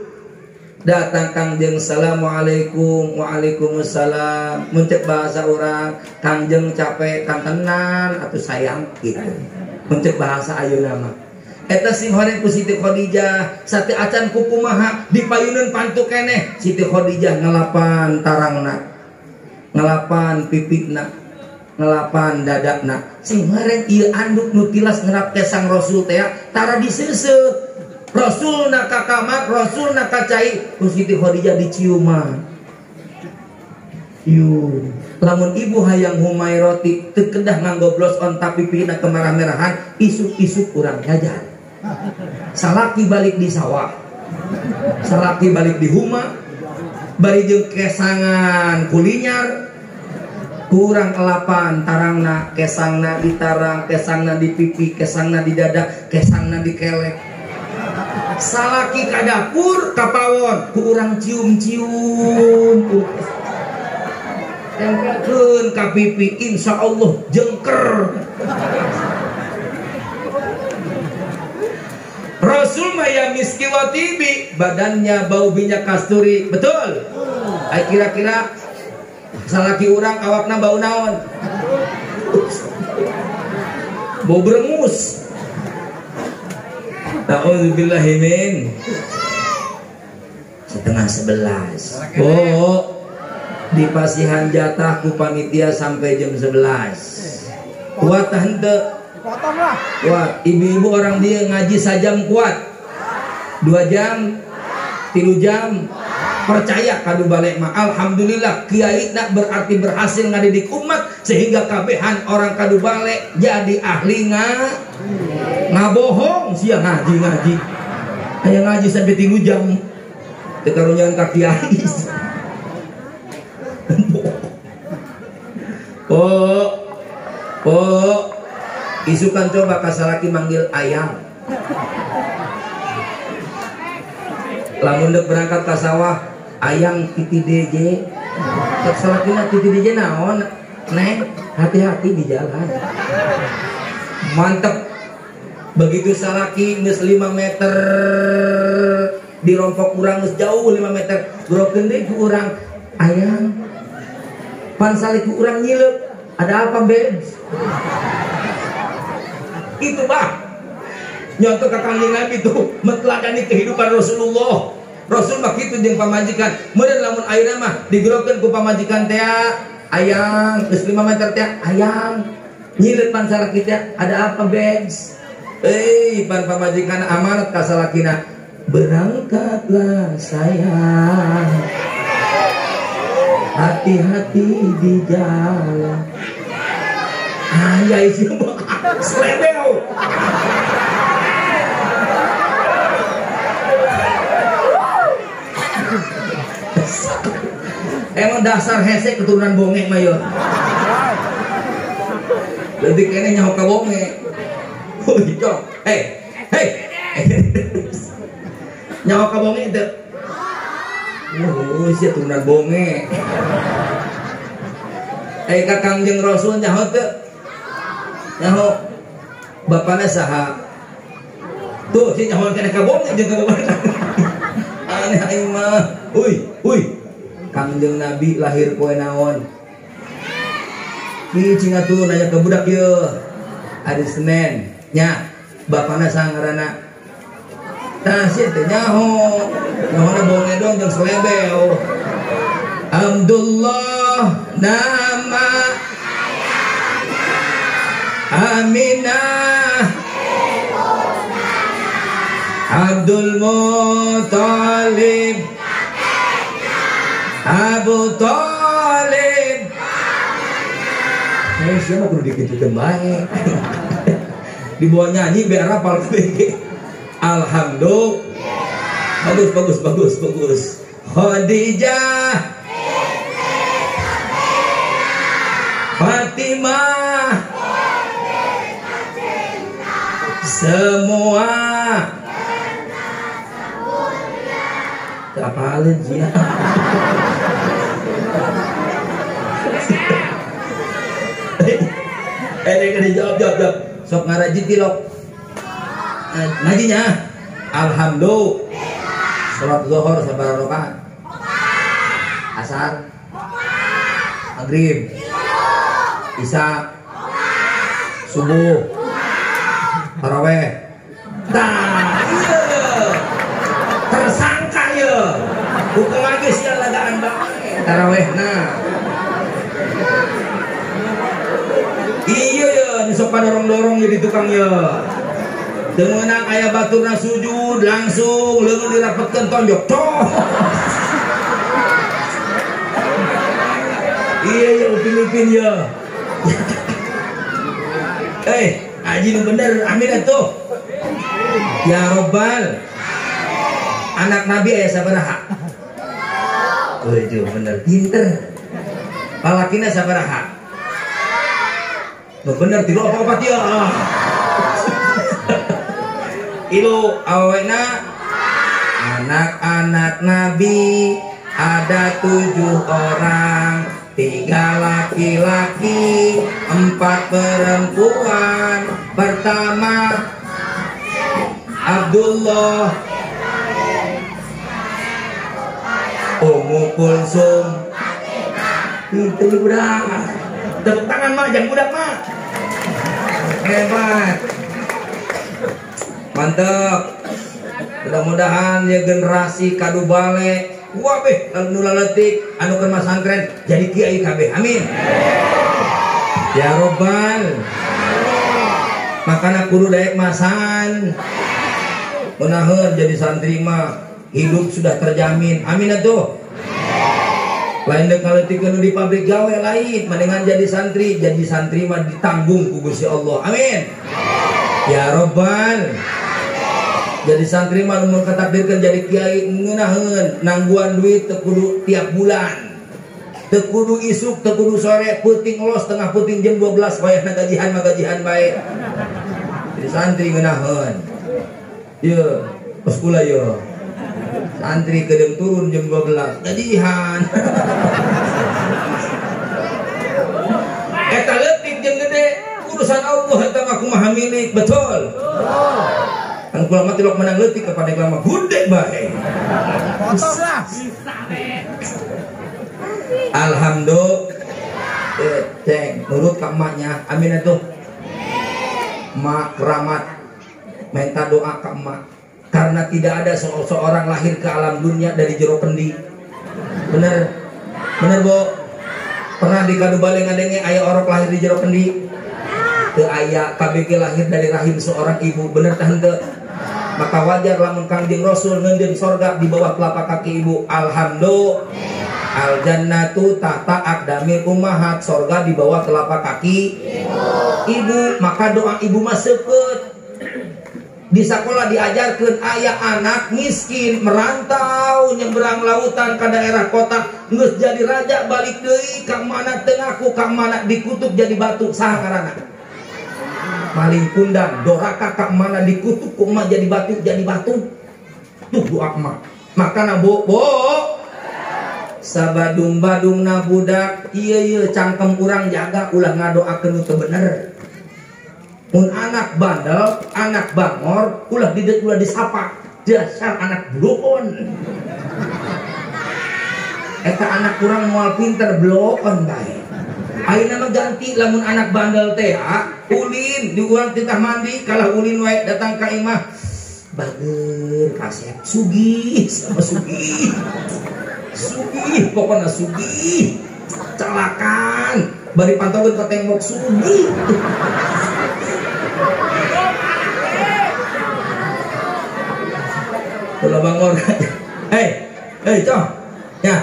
Datang Kangjeng, Assalamualaikum. Waalaikumsalam. Muncul bahasa orang, Kangjeng capek, kantenan atau sayang gitu. Muncul bahasa ayeuna mah. Eta sing horeng ku Siti Khadijah, sate acan ku kumaha dipayuneun pantu keneh. Siti Khadijah ngelapan tarangna, ngelapan pipikna, ngelapan dadakna. Sing horeng ieu anduk nu tilas ngerap kesang Rasul teh tara diseuseut. Rasulna ka kamar, Rasulna ka cai, ku Siti Khadijah diciuman. Yuh, lamun ibu hayang Humairati teu kedah nganggoblos on tapi pipina kemerah-merahan, isuk-isuk urang jajan. Salaki balik di sawah, salaki balik di huma, bari jeung kesangan kulinyar, kurang kelapan tarangna, kesangna di tarang, kesangna di pipi, kesangna di dada, kesangna di kelek. Salaki ka dapur kapawon, ku urang cium-cium, tempelkeun ka pipi, insya Allah jengker. Rasul maya miski wa tibi, badannya bau minyak kasturi, betul? Ay kira-kira salaki urang awakna bau naon? Bau berengus. Ta'udzubillahi min. 10:30. Oh, di pasihan jatah ku panitia sampai jam 11. Kuat henteu? Potong lah. Kuat. Ibu-ibu orang dia ngaji sajam kuat. 2 jam, 3 jam. Percaya kadu balik mah. Alhamdulillah kiai nak berarti berhasil ngadidik umat sehingga kabehan orang kadu balik jadi ahli ngabohong sia ngaji. Aya ngaji sampai 3 jam. Teu karunyan ka kiai. Oh, isukan coba kasalaki manggil ayam. Lamun dek berangkat ke sawah, ayam titi DJ. Kasalakina titi DJ naon? Neng, hati-hati di jalan. Mantep. Begitu salaki geus 5 meter dirompok urang geus jauh 5 meter. Grokeun deui ku urang ayam. Pan salik ku urang nyileup. Ada apa, Beb? Itu bah nyontoh ke Kangjeng Nabi tuh meteladani kehidupan Rasulullah. Rasul mah kitu jeung pamajikan. Meureun lamun ayeuna mah digerokeun ku pamajikan teh ayang geus 5 meter teh ayang. Nyileup pan salaki teh ada apa, Beb? Pan pamajikan amanat ka salakina. Berangkatlah sayang. Hati-hati di jalan. Ya isi selebeo. Emang dasar hese keturunan bonge mayor. Lebih kene nyaho ka bonge. Cok. Hey. Nyaho ka bonge teu. Sia turunan bonge. Ka Kangjeng Rasul nyaho teu? Nyaho. Bapana saha? Tuh si nyaho kena ka bonge jeung ka bapana. Aneh aing mah. Uy. Kangjeng Nabi lahir poe naon? Ki cing atuh nanya ke budak ieu. Hari Senin. Nya, bapana saha ngaranna? Tah si teh nyaho. Nyahona bonge dong jeung selebeo. Abdullah nama Aminah Abdul Muttalib Abu Thalib. Siapa perlu dikitukan baik. Dibawa nyanyi biar hafal kabeh. Alhamdulillah. Bagus. Khadijah, Fatimah, semua apalin sih ya. Jawab. Sok ngaraji tilok. Ngajinya alhamdulillah. Salat zuhur sabar rakaat. Asar. Maghrib. Isya. Subuh. Tarawih. Iya. Tersangka ya. Hukum lagi siang lagaan bae. Tarawih nah. Iya ya, nisok dorong-dorong jadi tukang ya. Dengenak ayah baturna sujud langsung leungeun dirapetkeun tonjok. Iya ya upin-upin ya. Haji nu bener amin atuh. Ya Robbal. Anak Nabi aya sabaraha? Itu bener pinter. Palakina sabaraha? Tuh bener tilu apa-apa dia. Ilu awena anak-anak Nabi ada 7 orang, 3 laki-laki, 4 perempuan. Pertama Abdullah, Ummu Kulsum. Itu budak. Tepuk tangan mak, jangan budak mak. Hebat. Mantap. Mudah-mudahan ya generasi kadu bale wah beh nu laletik anu keur masantren jadi kiai kabeh. Amin. Ya Robbal. Makana kudu daek masan. Munaheun jadi santri mah hidup sudah terjamin. Amin atuh. Lain dek ngaleutikeun di pabrik gawe lain, mendingan jadi santri mah ditanggung ku Gusti Allah. Amin. Ya Robbal. Jadi santri mah mun katakdirkeun jadi kiai ngeunaheun nangguan duit teu kudu tiap bulan. Teu kudu isuk, teu kudu sore, peuting los tengah peuting jam 12 wayahna gajihan mah gajihan bae. Jadi santri ngeunaheun. Ieu, pos kula yo. Santri kedeng turun jam 12 gajihan. Eta leutik jeung gede urusan Allah eta mah kumaha milik betul. Kan kula mah tilok menang leutik kepada kelama gede bae. Alhamdulillah. Ceng, nurut ka emaknya. Amin atuh. Mak keramat. Minta doa ka emak. Karena tidak ada seorang lahir ke alam dunia dari jero kendi. Bener. Bener, Bo. Pernah di kadu bale ngadenge aya orok lahir di jero kendi? Teu aya, KBG lahir dari rahim seorang ibu. Bener tah henteu? Maka wajar lamun Kangjeng Rasul ngeundeun sorga di bawah telapak kaki ibu. Alhamdulillah. Al jannatu tahta aqdamil ummahat. Sorga di bawah telapak kaki ibu. Maka doa ibu mah seukeut. Di sekolah diajarkan ayah anak miskin merantau nyebrang lautan ke daerah kota geus jadi raja balik deui ka mana teu ngaku ka mana dikutuk jadi batu saha ngaranna maling kundang doraka ka mana dikutuk ku emak jadi batu tuh doa emak makana bo sabadung-badungna budak ieu cangkem urang jaga ulah ngadoakeun nu teu bener. Mun anak bandel, anak bangor, ulah disapa dasar anak bloon. Eta anak kurang moal pinter bloon bae. Ayeuna mah ganti lamun anak bandel teh ulin di urang titah mandi kalah ulin wae datang ka imah. Bageur kasep sugih sama sugih. Sugih pokona sugih. Calakan bari pantaukeun ka tembok sugih. Kalau bangor, coh, ya,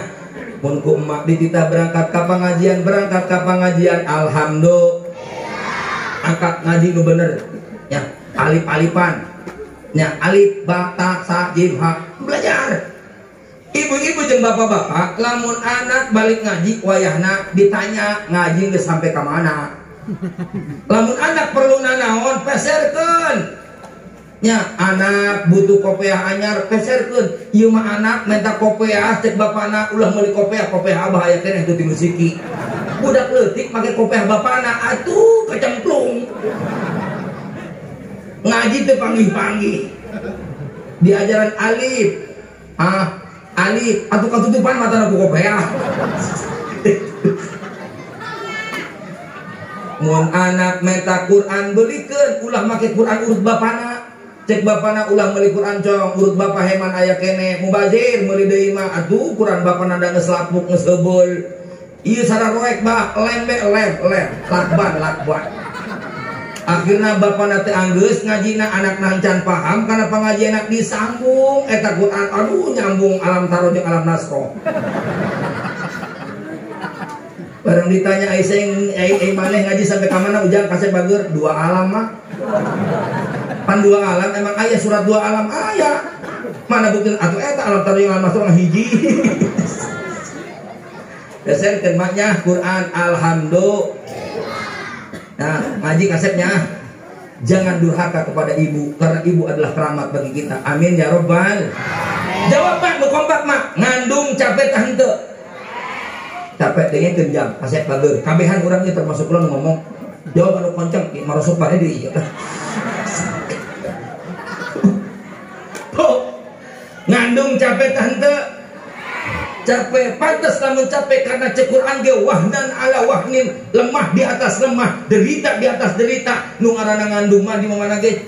mun ku emak dititah berangkat ka pengajian alhamdulillah angkat ngaji nu bener nya alif-alifan nya alif ba ta sa jim ha belajar. Ibu-ibu jeung bapak-bapak lamun anak balik ngaji wayahna ditanya ngaji geus sampai ka mana. Lamun anak perlu nanaon peserkeun nya anak butuh kopiah anyar peserkeun ieu mah anak minta kopiah cek bapana ulah meuli kopiah abah aya keneh teu musiki budak leutik make kopiah bapana atuh kecemplung ngaji teu panggih-panggih diajaran alif alif atuh katutupan matana ku kopiah. Mun anak minta Quran belikeun ulah make Quran urut bapana cek bapana ulah meuli Quran cong urut bapa heman aya kene mubazir meuli deui mah atuh Quran bapana da geus lapuk geus heubul ieu sararoek bah lem lakban akhirna bapana teu anggeus ngajina anakna can paham kana pangajianna disambung eta Quran aduh nyambung alam taro jeung alam nasro. Barang ditanya ai maneh ngaji sampai ka mana ujang kasep bager 2 alam mah. Pan 2 alam emang aya surat 2 alam aya. Mana bukti atuh eta alam taro yang alam masuk hiji. Dasarkeun maknya Quran alhamdulillah. Nah, ngaji kasepnya jangan durhaka kepada ibu karena ibu adalah keramat bagi kita. Amin ya robbal. Jawab Pak, nu kompak Mak. Ngandung capek tah henteu? Capek dengan kenjam, kasep bager. Kabehan orangnya termasuk lo ngomong. Jawab anu konceng, marosok pada di. Ngandung capek tante. Capek pantas namun capek karena cek Quran ge wahnan ala wahnin, lemah di atas lemah, derita di atas derita. Nu ngaranna ngandung mah di mana ge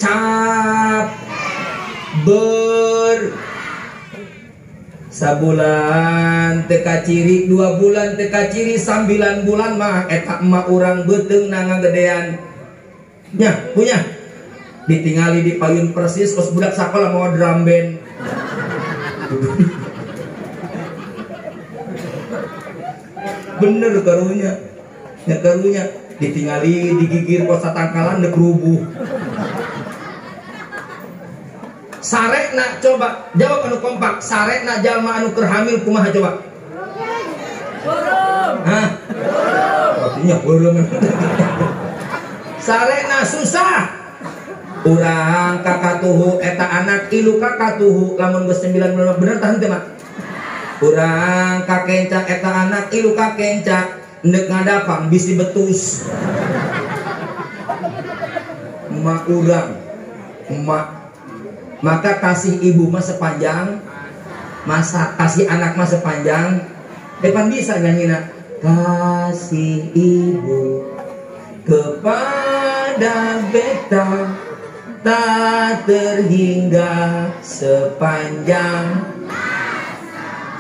sabulan teka ciri 2 bulan teka ciri 9 bulan mah eta emak urang beuteung na ngagedean nya punya ditingali di payun persis kos budak sakola mau drum band. Bener karunya nya karunya ditingali digigir kos satangkalan deuk rubuh. Sarekna coba jawab anu kompak. Sarekna jalma anu keur hamil kumaha coba? Burung. Hah? Artinya burung. Sarekna susah. Urang kakatuhu eta anak ilu kakatuhu lamun geus 9 bulan bener tah henteu mah. Urang kakenca eta anak ilu kakenca neuk ngadapang bisi betus. Emak urang emak maka kasih ibu mah sepanjang masa, kasih anak mah sepanjang depan bisa nyanyi kasih ibu kepada beta tak terhingga sepanjang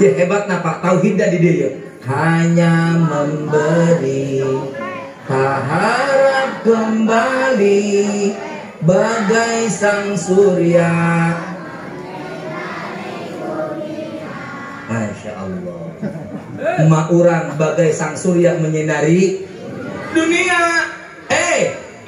ya hebat napa tauhid di dia hanya memberi tak harap kembali bagai sang surya. Masya Allah. Emak urang bagai sang surya menyinari dunia.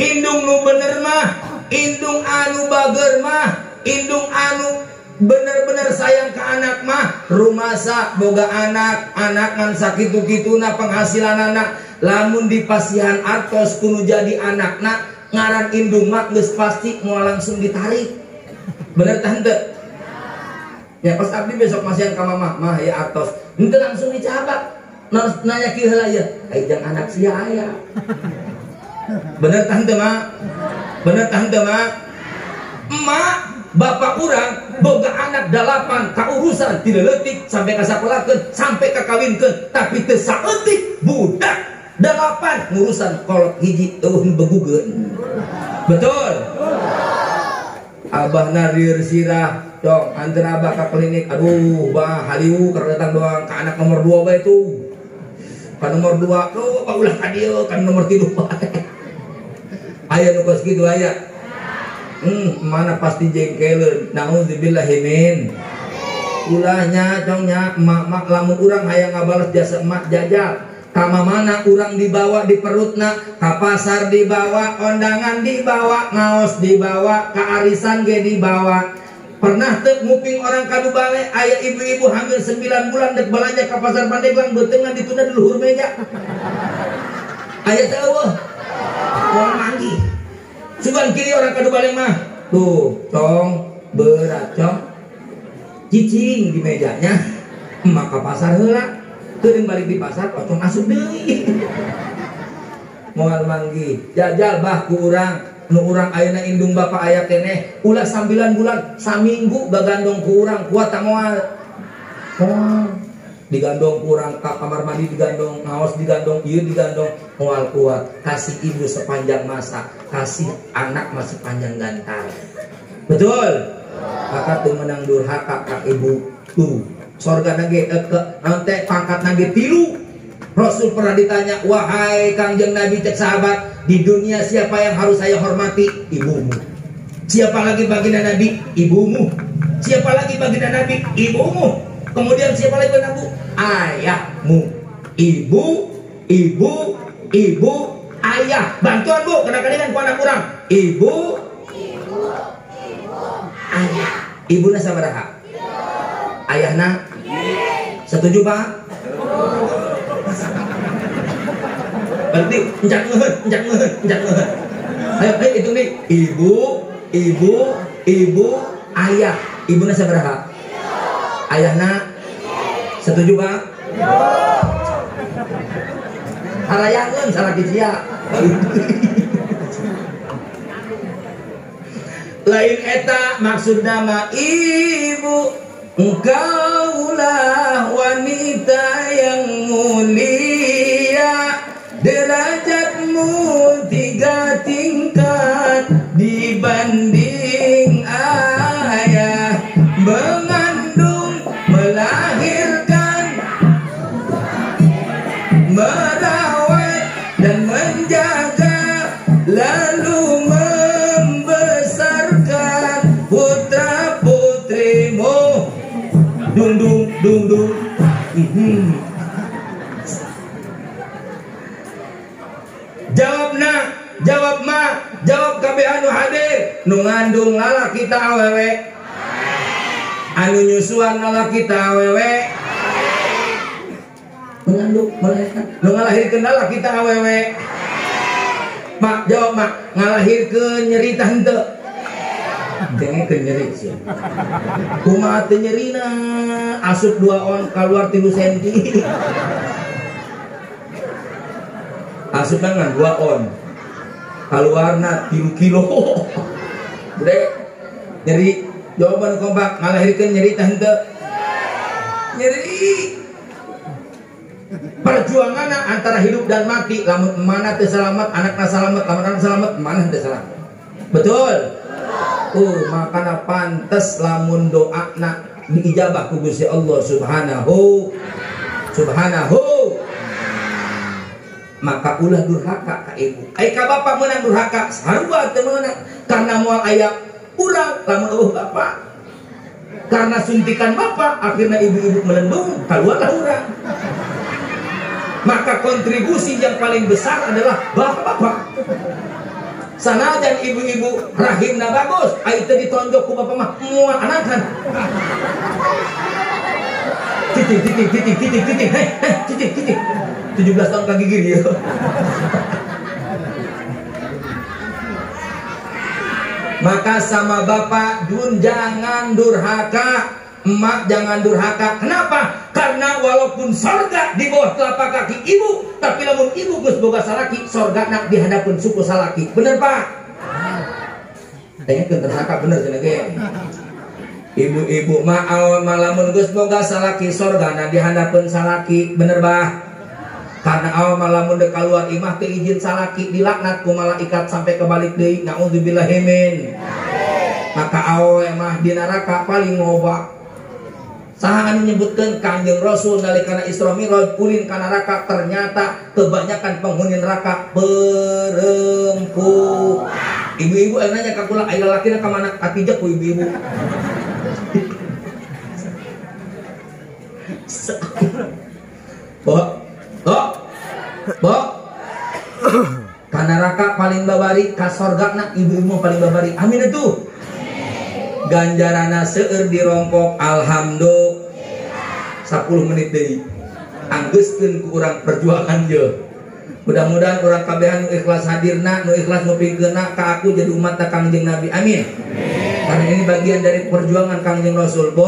Indung nu bener mah, indung anu bager mah, indung anu bener-bener sayang ke anak mah rumasa boga anak ngan sakitu-kituna penghasilan anak lamun di pasihan artos kudu jadi anakna ngaran indung mak geus pasti mau langsung ditarik. Bener tah henteu? Ya pas abdi besok masihan ka mama, mah ya artos. Henteu langsung dicabak. Nanya kieu heula ya, jang anak sia aya. Bener tah henteu mak? Bener tah henteu mak? Emak, bapak urang boga anak 8 kaurusan tidak leutik sampai ka sakolakeun, sampai ka kawinkeun, tapi teu saeutik budak 8 ngurusan kolot hiji eueuh begugeun. Betul. Abah narir sirah dong anteun abah ka klinik. Aduh bah haliu keur datang doang ka anak nomor 2 bae tuh. Ka nomor 2 lo ulah ka dieu kan nomor 3 bae. Aya nu kos kitu aya. Mana pasti jengkeleun. Nauzubillahi min. ulahnya congnya emak lamun urang hayang ngabalas jasa emak jajal kama mana urang dibawa di perutna ka pasar dibawa kondangan dibawa ngaos dibawa ka arisan ge dibawa pernah teu nguping orang kadu bale aya ibu-ibu hamil 9 bulan dek balanja ka pasar Pandeglang beuteungan ditunda di luhur meja aya teu eueuh moal manggi sugan kiri orang kadu bale mah tuh cong berat cong cicing di mejanya maka pasar heula teuing balik di pasar ocong asup deui moal manggi jajal bah ku urang nu urang ayeuna indung bapak aya keneh ulah 9 bulan saminggu bagandong ku urang kuat tak moal digandong ku urang ka kamar mandi digandong ngaos digandong ieu digandong moal kuat kasih ibu sepanjang masa kasih anak masih panjang gantar betul maka tuh menang durhaka ka ibu tuh sorga nage nanti pangkat nage 3 Rasul pernah ditanya wahai kangjeng Nabi cek sahabat di dunia siapa yang harus saya hormati ibumu siapa lagi baginda Nabi ibumu siapa lagi baginda Nabi ibumu kemudian siapa lagi baginda Nabi ayahmu ibu ayah bantuan bu kadang-kadang ku anak kurang ibu ayah ibuna sabaraha ayahna setuju pak berarti encak ngeuheun ayo itu nih ibu ayah ibuna sabaraha ayahna setuju pak harayangeun salah cia lain eta maksud nama ibu engkaulah wanita yang mulia derajatmu 3 tingkat dibanding ayah mengandung melahirkan merawat dan menjaga lalu dung jawab kabeh anu hadir nu ngandung lalaki ta awewe anu nyusuan lalaki ta awewe mengandung melahirkan nu ngalahirkeun lalaki ta awewe mak jawab mak ngalahirkeun nyeri tah henteu dengekeun nyeri sih kumaha teu nyerina asup 2 on keluar 3 senti asup dengan 2 on keluarna 3 kilo gede nyeri jawaban kompak ngalahirkeun nyeri tah henteu nyeri perjuangan antara hidup dan mati lamun mana teu selamat anakna selamat lamun anak selamat mana teu selamat betul makana pantes lamun doana diijabah ku Gusti Allah subhanahu maka ulah durhaka ka ibu ka bapak meunang durhaka sarua teu meunang karena moal aya urang lamun bapak karena suntikan bapak akhirnya ibu-ibu melendung keluarlah urang maka kontribusi yang paling besar adalah bapak-bapak sanajan ibu-ibu rahimna bagus ai teu ditonjok ku bapak mah moal anakan titik heh titik 17 tahun kaki gigi ya maka sama bapak jangan durhaka emak jangan durhaka kenapa? Karena walaupun sorga di bawah telapak kaki ibu tapi lamun ibu geus boga salaki sorga nak di hadapan suku salaki bener pak? Tanya durhaka bener cenah ge ibu-ibu mah lamun geus boga salaki sorga nak di hadapan salaki bener bah? Karena awal malamun dek keluar imah teu izin salaki dilaknat ku malaikat sampai kebalik deui naudzubillahi min. Maka awal mah di neraka paling loba. Saha anu nyebutkeun Kangjeng Rasul nalikana Isra Mi'raj ulin ka neraka ternyata kebanyakan penghuni neraka perempuan. Ibu-ibu nanya ka kula aya lalakina ka mana katijek ku ibu-ibu. Bo ka neraka paling babari, ka sorgana ibu-ibu paling babari. Amin atuh. Ganjarana seueur dirongkok alhamdulillah 10 menit deui. Anggeuskeun ku urang perjuangan je. Mudah-mudahan urang kabehan nu ikhlas hadirna, nu ikhlas ngupikeunna ka aku jadi umat Kangjeng Nabi. Amin. Karena ini bagian dari perjuangan Kangjeng Rasul. Bo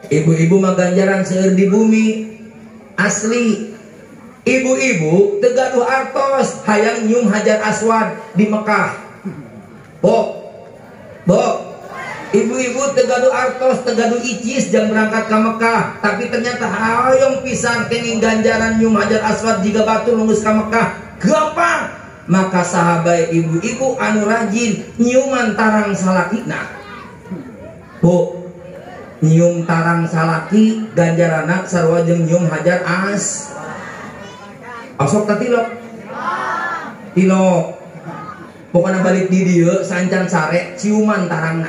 ibu-ibu mah ganjaran seueur di bumi. Asli. Ibu-ibu teu gaduh artos hayang nyium Hajar Aswad di Mekah. Bo ibu-ibu teu gaduh artos, teu gaduh icis jam berangkat ke Mekah, tapi ternyata hayang pisan kenging ganjaran nyium Hajar Aswad jika batu nunggus ke Mekah. Gampang. Maka sahabat ibu-ibu anu rajin nyiuman tarang salakina. Bu, nyium tarang salaki ganjarana sarua jeung nyium Hajar Aswad. Asok tatilok tilok pokoknya balik di dieu sancan sare ciuman tarangna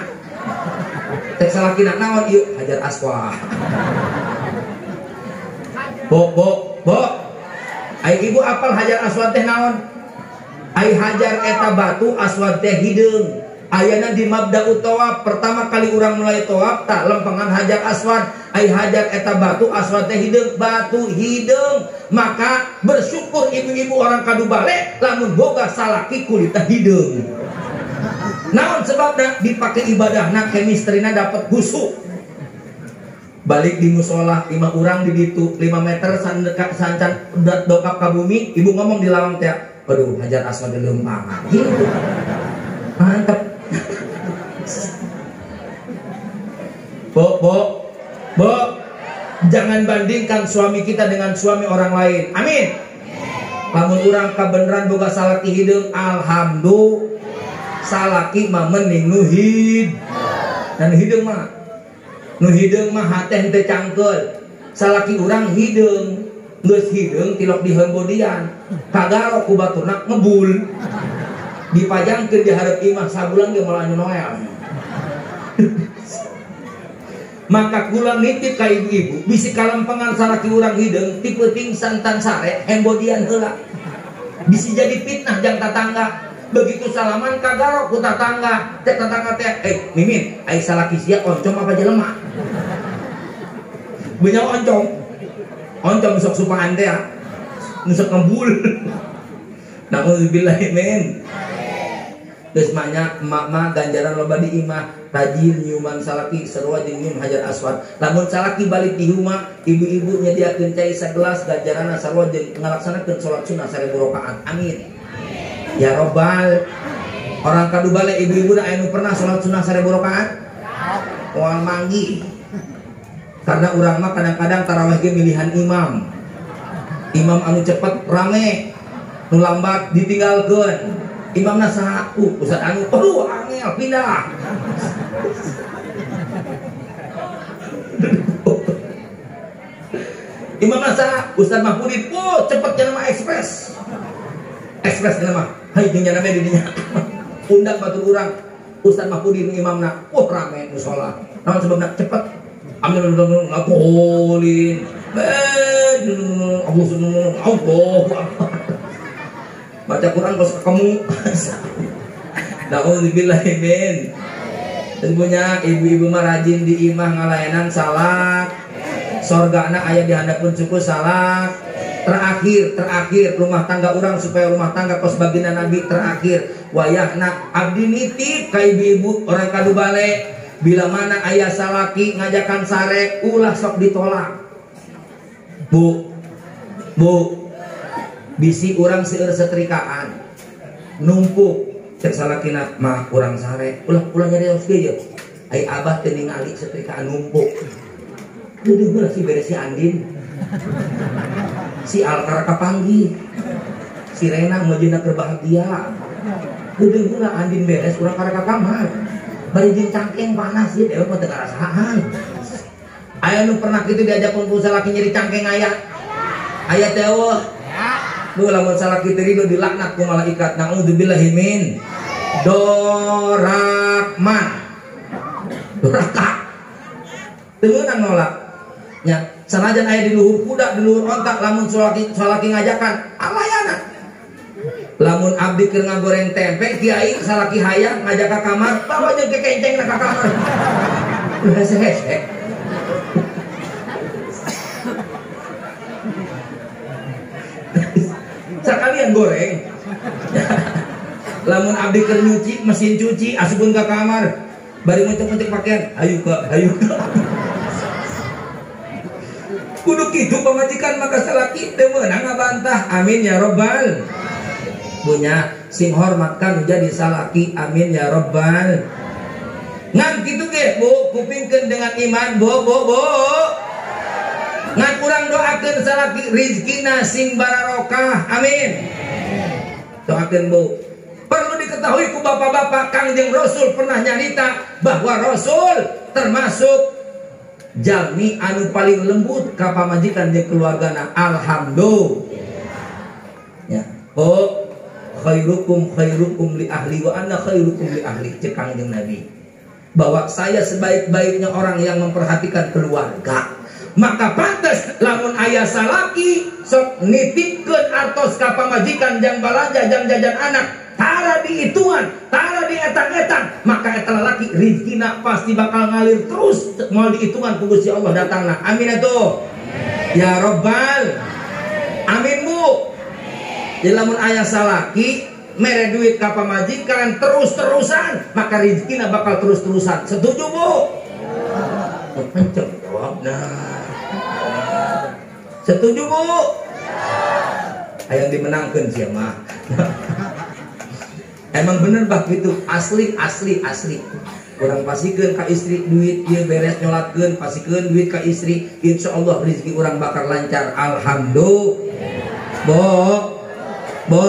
tek salakina naon ieu Hajar Aswad. Bo ai ibu apal Hajar Aswad teh naon? Ai hajar eta batu, aswad teh hideung. Ayana di mabda'ut tawaf, pertama kali urang mulai tawaf tak lempengan Hajar Aswad. Ai hajar eta batu, aswad teh hideung, batu hideung. Maka bersyukur ibu-ibu orang kadu bale lamun boga salaki kulit teh hideung. Naon sebabna? Dipake ibadahna, kemistrina dapat husuk. Balik di musola 5 urang di ditu 5 meter sancan dokap ka bumi, ibu ngomong di lawang teh, aduh Hajar Aswad leumpang gitu. Mantap. Bo, jangan bandingkan suami kita dengan suami orang lain. Amin. Lamun urang kabeneran boga salaki hideung, alhamdulillah. Salaki mah mending nu dan hideung mah hateh teu cangkeul. Salaki urang hideung, geus hideung tilok dihembodian. Kagaro ku baturna ngebul. Dipajangkeun di hareup imah sabulan ge malah Noel. Maka kula nitip ka ibu-ibu, bisi kalempengan salaki urang hideung ti peuting santan sare hembodian heula. Bisi jadi fitnah jang tatangga. Begitu salaman kagaro ku tatangga, teh tatangga teh, Mimin, ai salaki sia oncom apa jelema? Beunyaw oncom sok supaan teh nu sok ngembul. Nauzubillahi min. Geus manya emak-emak ganjaran loba di imah, rajin nyiuman salaki sarua jeung nyium Hajar Aswad. Lamun salaki balik di rumah, ibu-ibu nyediakeun cai sagelas ganjaranna sarua jeung ngalaksanakeun salat sunah 1000 rakaat. Amin. Ya Robbal. Orang kadu bale ibu-ibu anu pernah salat sunah 1000 rakaat? Moal manggi. Karena urang mah kadang-kadang tarawih ge milihan imam. Imam anu cepet rame, nu lambat ditinggalkeun. Imamna saha? Ustaz anu aduh angel pindah. Imamna saha? Ustaz Mahmudin. Cepet cenah mah ekspres. Ekspres cenah mah. Hai jeung nya di dinya. Undang batur urang. Ustaz Mahmudin imamna. Rame mushola. Naon sebabna? Cepet. Amin ngapolin. Allah. Baca Quran kos kamu. Nauzubillahi min. Tentunya ibu-ibu mah rajin di imah ngalayanan salak. Sorgana aya di handapun suku salak. Terakhir rumah tangga orang supaya rumah tangga kos baginda Nabi terakhir. Wayahna abdi nitip ka ibu-ibu orang kadu bale. Bila mana ayah salaki ngajakan sare ulah sok ditolak. Bu bisi urang seueur setrikaan numpuk cek salakina mah urang sare ulah nyarios ge ye ai abah teu ningali setrikaan numpuk deui heula si beres si Andin si Alkar kapanggih si Rena meujeuna keur bahagia deui heula Andin beres urang kareka kamar bari jeung cangkeng panas ieu teh mah teu ngarasaan aya nu pernah kitu diajak ku salaki nyeri cangkeng aya teh eueuh. Duh lamun salaki teh ridho dilaknat ku malaikat. Nauzubillahi min. Doraka. Temenan nolak. Nya, sanajan aya di luhur kuda, di luhur ontak, lamun salaki ngajakan, alayana. Lamun abdi keur ngagoreng tempe, kiai salaki hayang ngajak ka kamar, bawa jeung kekenceng ka kamar. Hese-hese. Sakalian goreng. Lamun abdi keur nyuci, mesin cuci asupun ka kamar, bari mentek-mentek pakaian, ayo ka. Kudu kitu pamajikan maka salaki teu meunang ngabantah. Amin ya robbal. Punya sing hormatkan jadi salaki, amin ya robbal. Ngan kitu ge Bu, kupingkeun dengan iman, Bu. Ngan urang doakeun salaki rizkina sing barokah, amin. Doakeun Bu. Perlu diketahui ku bapak-bapak, Kangjeng Rasul pernah nyarita bahwa Rasul termasuk jalmi anu paling lembut ka pamajikan jeung keluargana. Alhamdulillah. Ya, oh khairukum li ahli wa ana khairukum li ahli, cek Kangjeng Nabi. Bahwa saya sebaik-baiknya orang yang memperhatikan keluarga. Maka pantas lamun aya salaki sok nitipkeun artos ka pamajikan jang balanja jang jajan anak. Tara diituan, tara dietang-etang, maka eta lalaki rizkina pasti bakal ngalir terus moal dihitungan ku Gusti Allah datangna. Amin atuh. Ya Rabbal. Amin Bu. Jadi lamun aya salaki mere duit ka pamajikan terus-terusan, maka rizkina bakal terus-terusan. Setuju Bu? Pencet jawabna. Setuju Bu? Aya dimenangkeun sia mah. Emang bener bah gitu, asli. Orang pasikeun ka istri duit dia beres nyolatkeun, pasikeun duit ka istri, insya Allah rezeki orang bakal lancar. Alhamdulillah. Bo,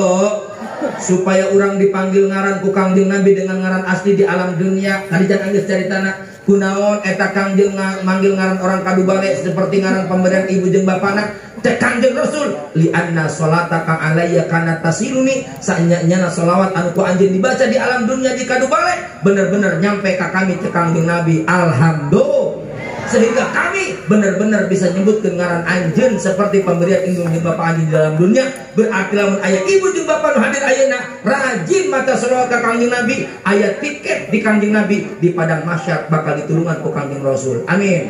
supaya orang dipanggil ngaran ku Kangjeng Nabi dengan ngaran asli di alam dunia. Tadi jangan geus caritana kunaon eta Kangjeng manggil ngaran orang kadubale seperti ngaran pemberian ibu jeung bapana. Teh Kangjeng Rasul li anna salataka alayya kana tasiluni, sanyana selawat anu ku anjeun dibaca di alam dunia di kadubale bener-bener nyampe ka kami teh Kangjeng Nabi. Alhamdulillah. Sehingga kami benar-benar bisa nyebutkeun ngaran anjeun seperti pemberian indung jeung bapa anjeun di dalam dunia. Berarti lamun aya ibu jeung bapa nu hadir ayeuna rajin maca selawat ka Kangjeng Nabi, aya tiket di Kangjeng Nabi di padang mahsyar bakal diturunkan ku Kangjeng Rasul. Amin.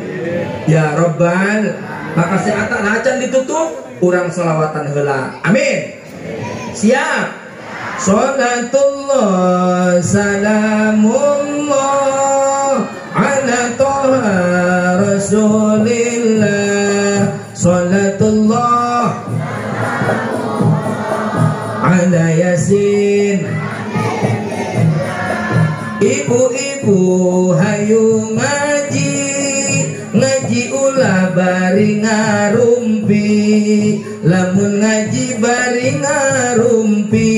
Ya Rabbal. Maka seata nacan ditutup, urang selawatan heula. Amin. Siap. Salatullah salamullah ala toha rasulillah. Salatullah ala yasin. Ibu-ibu hayu ngaji ulah bari ngarumpi, lamun ngaji bari ngarumpi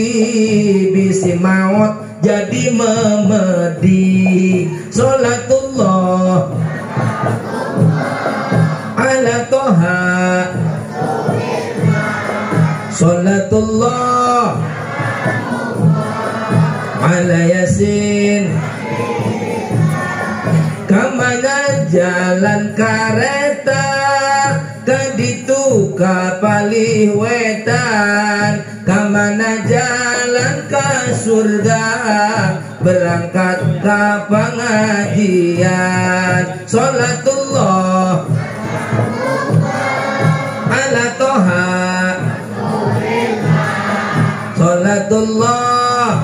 bisi maot jadi memedi. Salatullah ala toha, salatullah ala yasin. Kamana jalan kareta kaditu kapalih wetan, kamana jalan ka surga berangkat ka pengajian. Salatullah ala toha, salatullah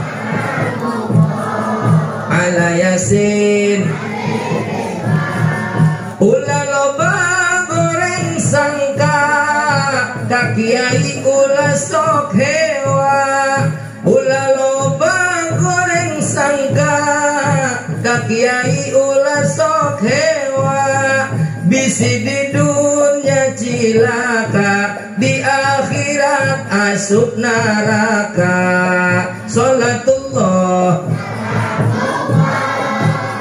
ala yasin. Ulah loba goreng sangka ka kiai ulah sok hewa. Ulah loba goreng sangka ka kiai ulah sok hewa. Bisi di dunia cilaka, di akhirat asup neraka. Salatullah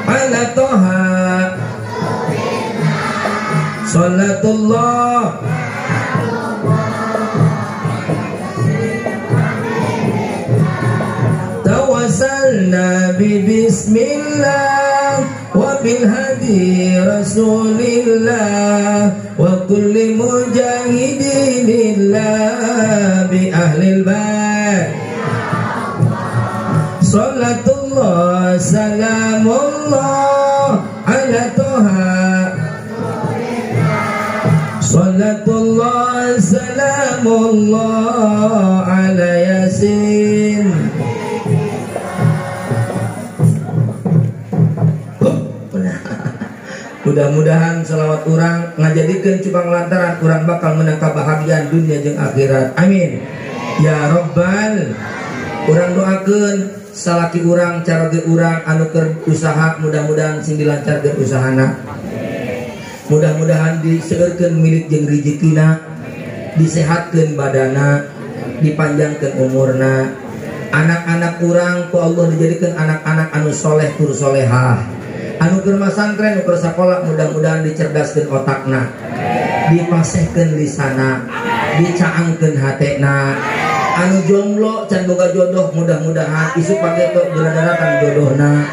ala toha, salatullah tawassalna bi bismillah wa fil hadi Rasulillah wa kulli mujahidinillah bi ahlil bait. Salatullah salamullah ala toha. Salatullah salamullah ala yasin. Mudah-mudahan salawat urang ngajadikeun cupang lantaran urang bakal menang kabahagiaan dunia jeung akhirat. Amin. Ya Rabbal, urang doakeun salaki urang caroge urang anu keur usaha mudah-mudahan sing dilancarkeun usahana. Mudah-mudahan diseueurkeun milik jeung rezekina, disehatkeun badana, dipanjangkeun umurna. Anak-anak urang ku Allah dijadikeun anak-anak anu soleh tur solehah. Anu keur masantren, anu keur sakola mudah-mudahan dicerdaskeun otakna, dipasehkeun lisana, dicaangkeun hatena. Anu jomblo can boga jodoh mudah-mudahan isu pageto berdaratan jodohna.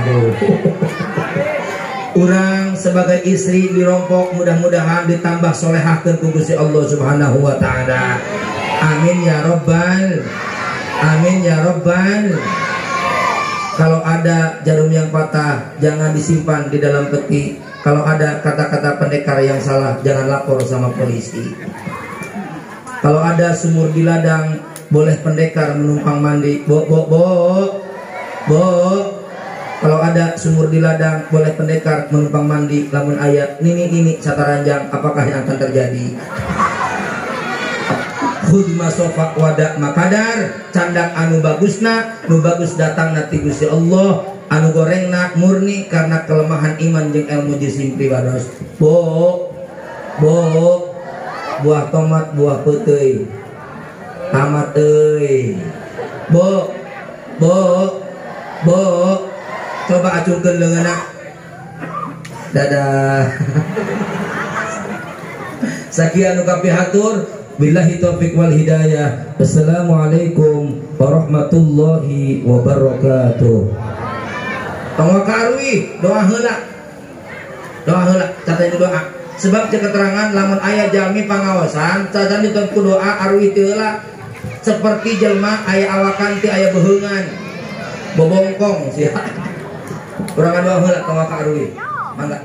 Aduh. Urang sebagai istri dirompok mudah-mudahan ditambah solehahkeun ku Gusti Allah Subhanahu wa taala. Amin ya Rabbal. Amin ya Rabbal. Kalau ada jarum yang patah jangan disimpan di dalam peti. Kalau ada kata-kata pendekar yang salah jangan lapor sama polisi. Kalau ada sumur di ladang boleh pendekar menumpang mandi. Bo. Kalau ada sumur di ladang boleh pendekar menumpang mandi. Lamun ayat nini sataranjang apakah yang akan terjadi? Khudma sofa wadak makadar, candak anu bagusna, nu bagus datang nanti Gusti Allah, anu gorengna murni karena kelemahan iman jeung ilmu jisim pribados. Bo, buah tomat buah peuteui, tamat euy. Bo, coba acungkeun leungeunna. Dadah. Sakian nu kapihatur. Billahi taufiq wal hidayah. Assalamualaikum warahmatullahi wabarakatuh. Tong karwi doa heula. Cata doa. Sebab cek keterangan lamun aya jalmi pangaosan, cacan diton ku doa arwi teu heula. Seperti jelma aya awakan teu aya beheungan. Bobongkong sia. Urang doa heula tong karwi. Mangga.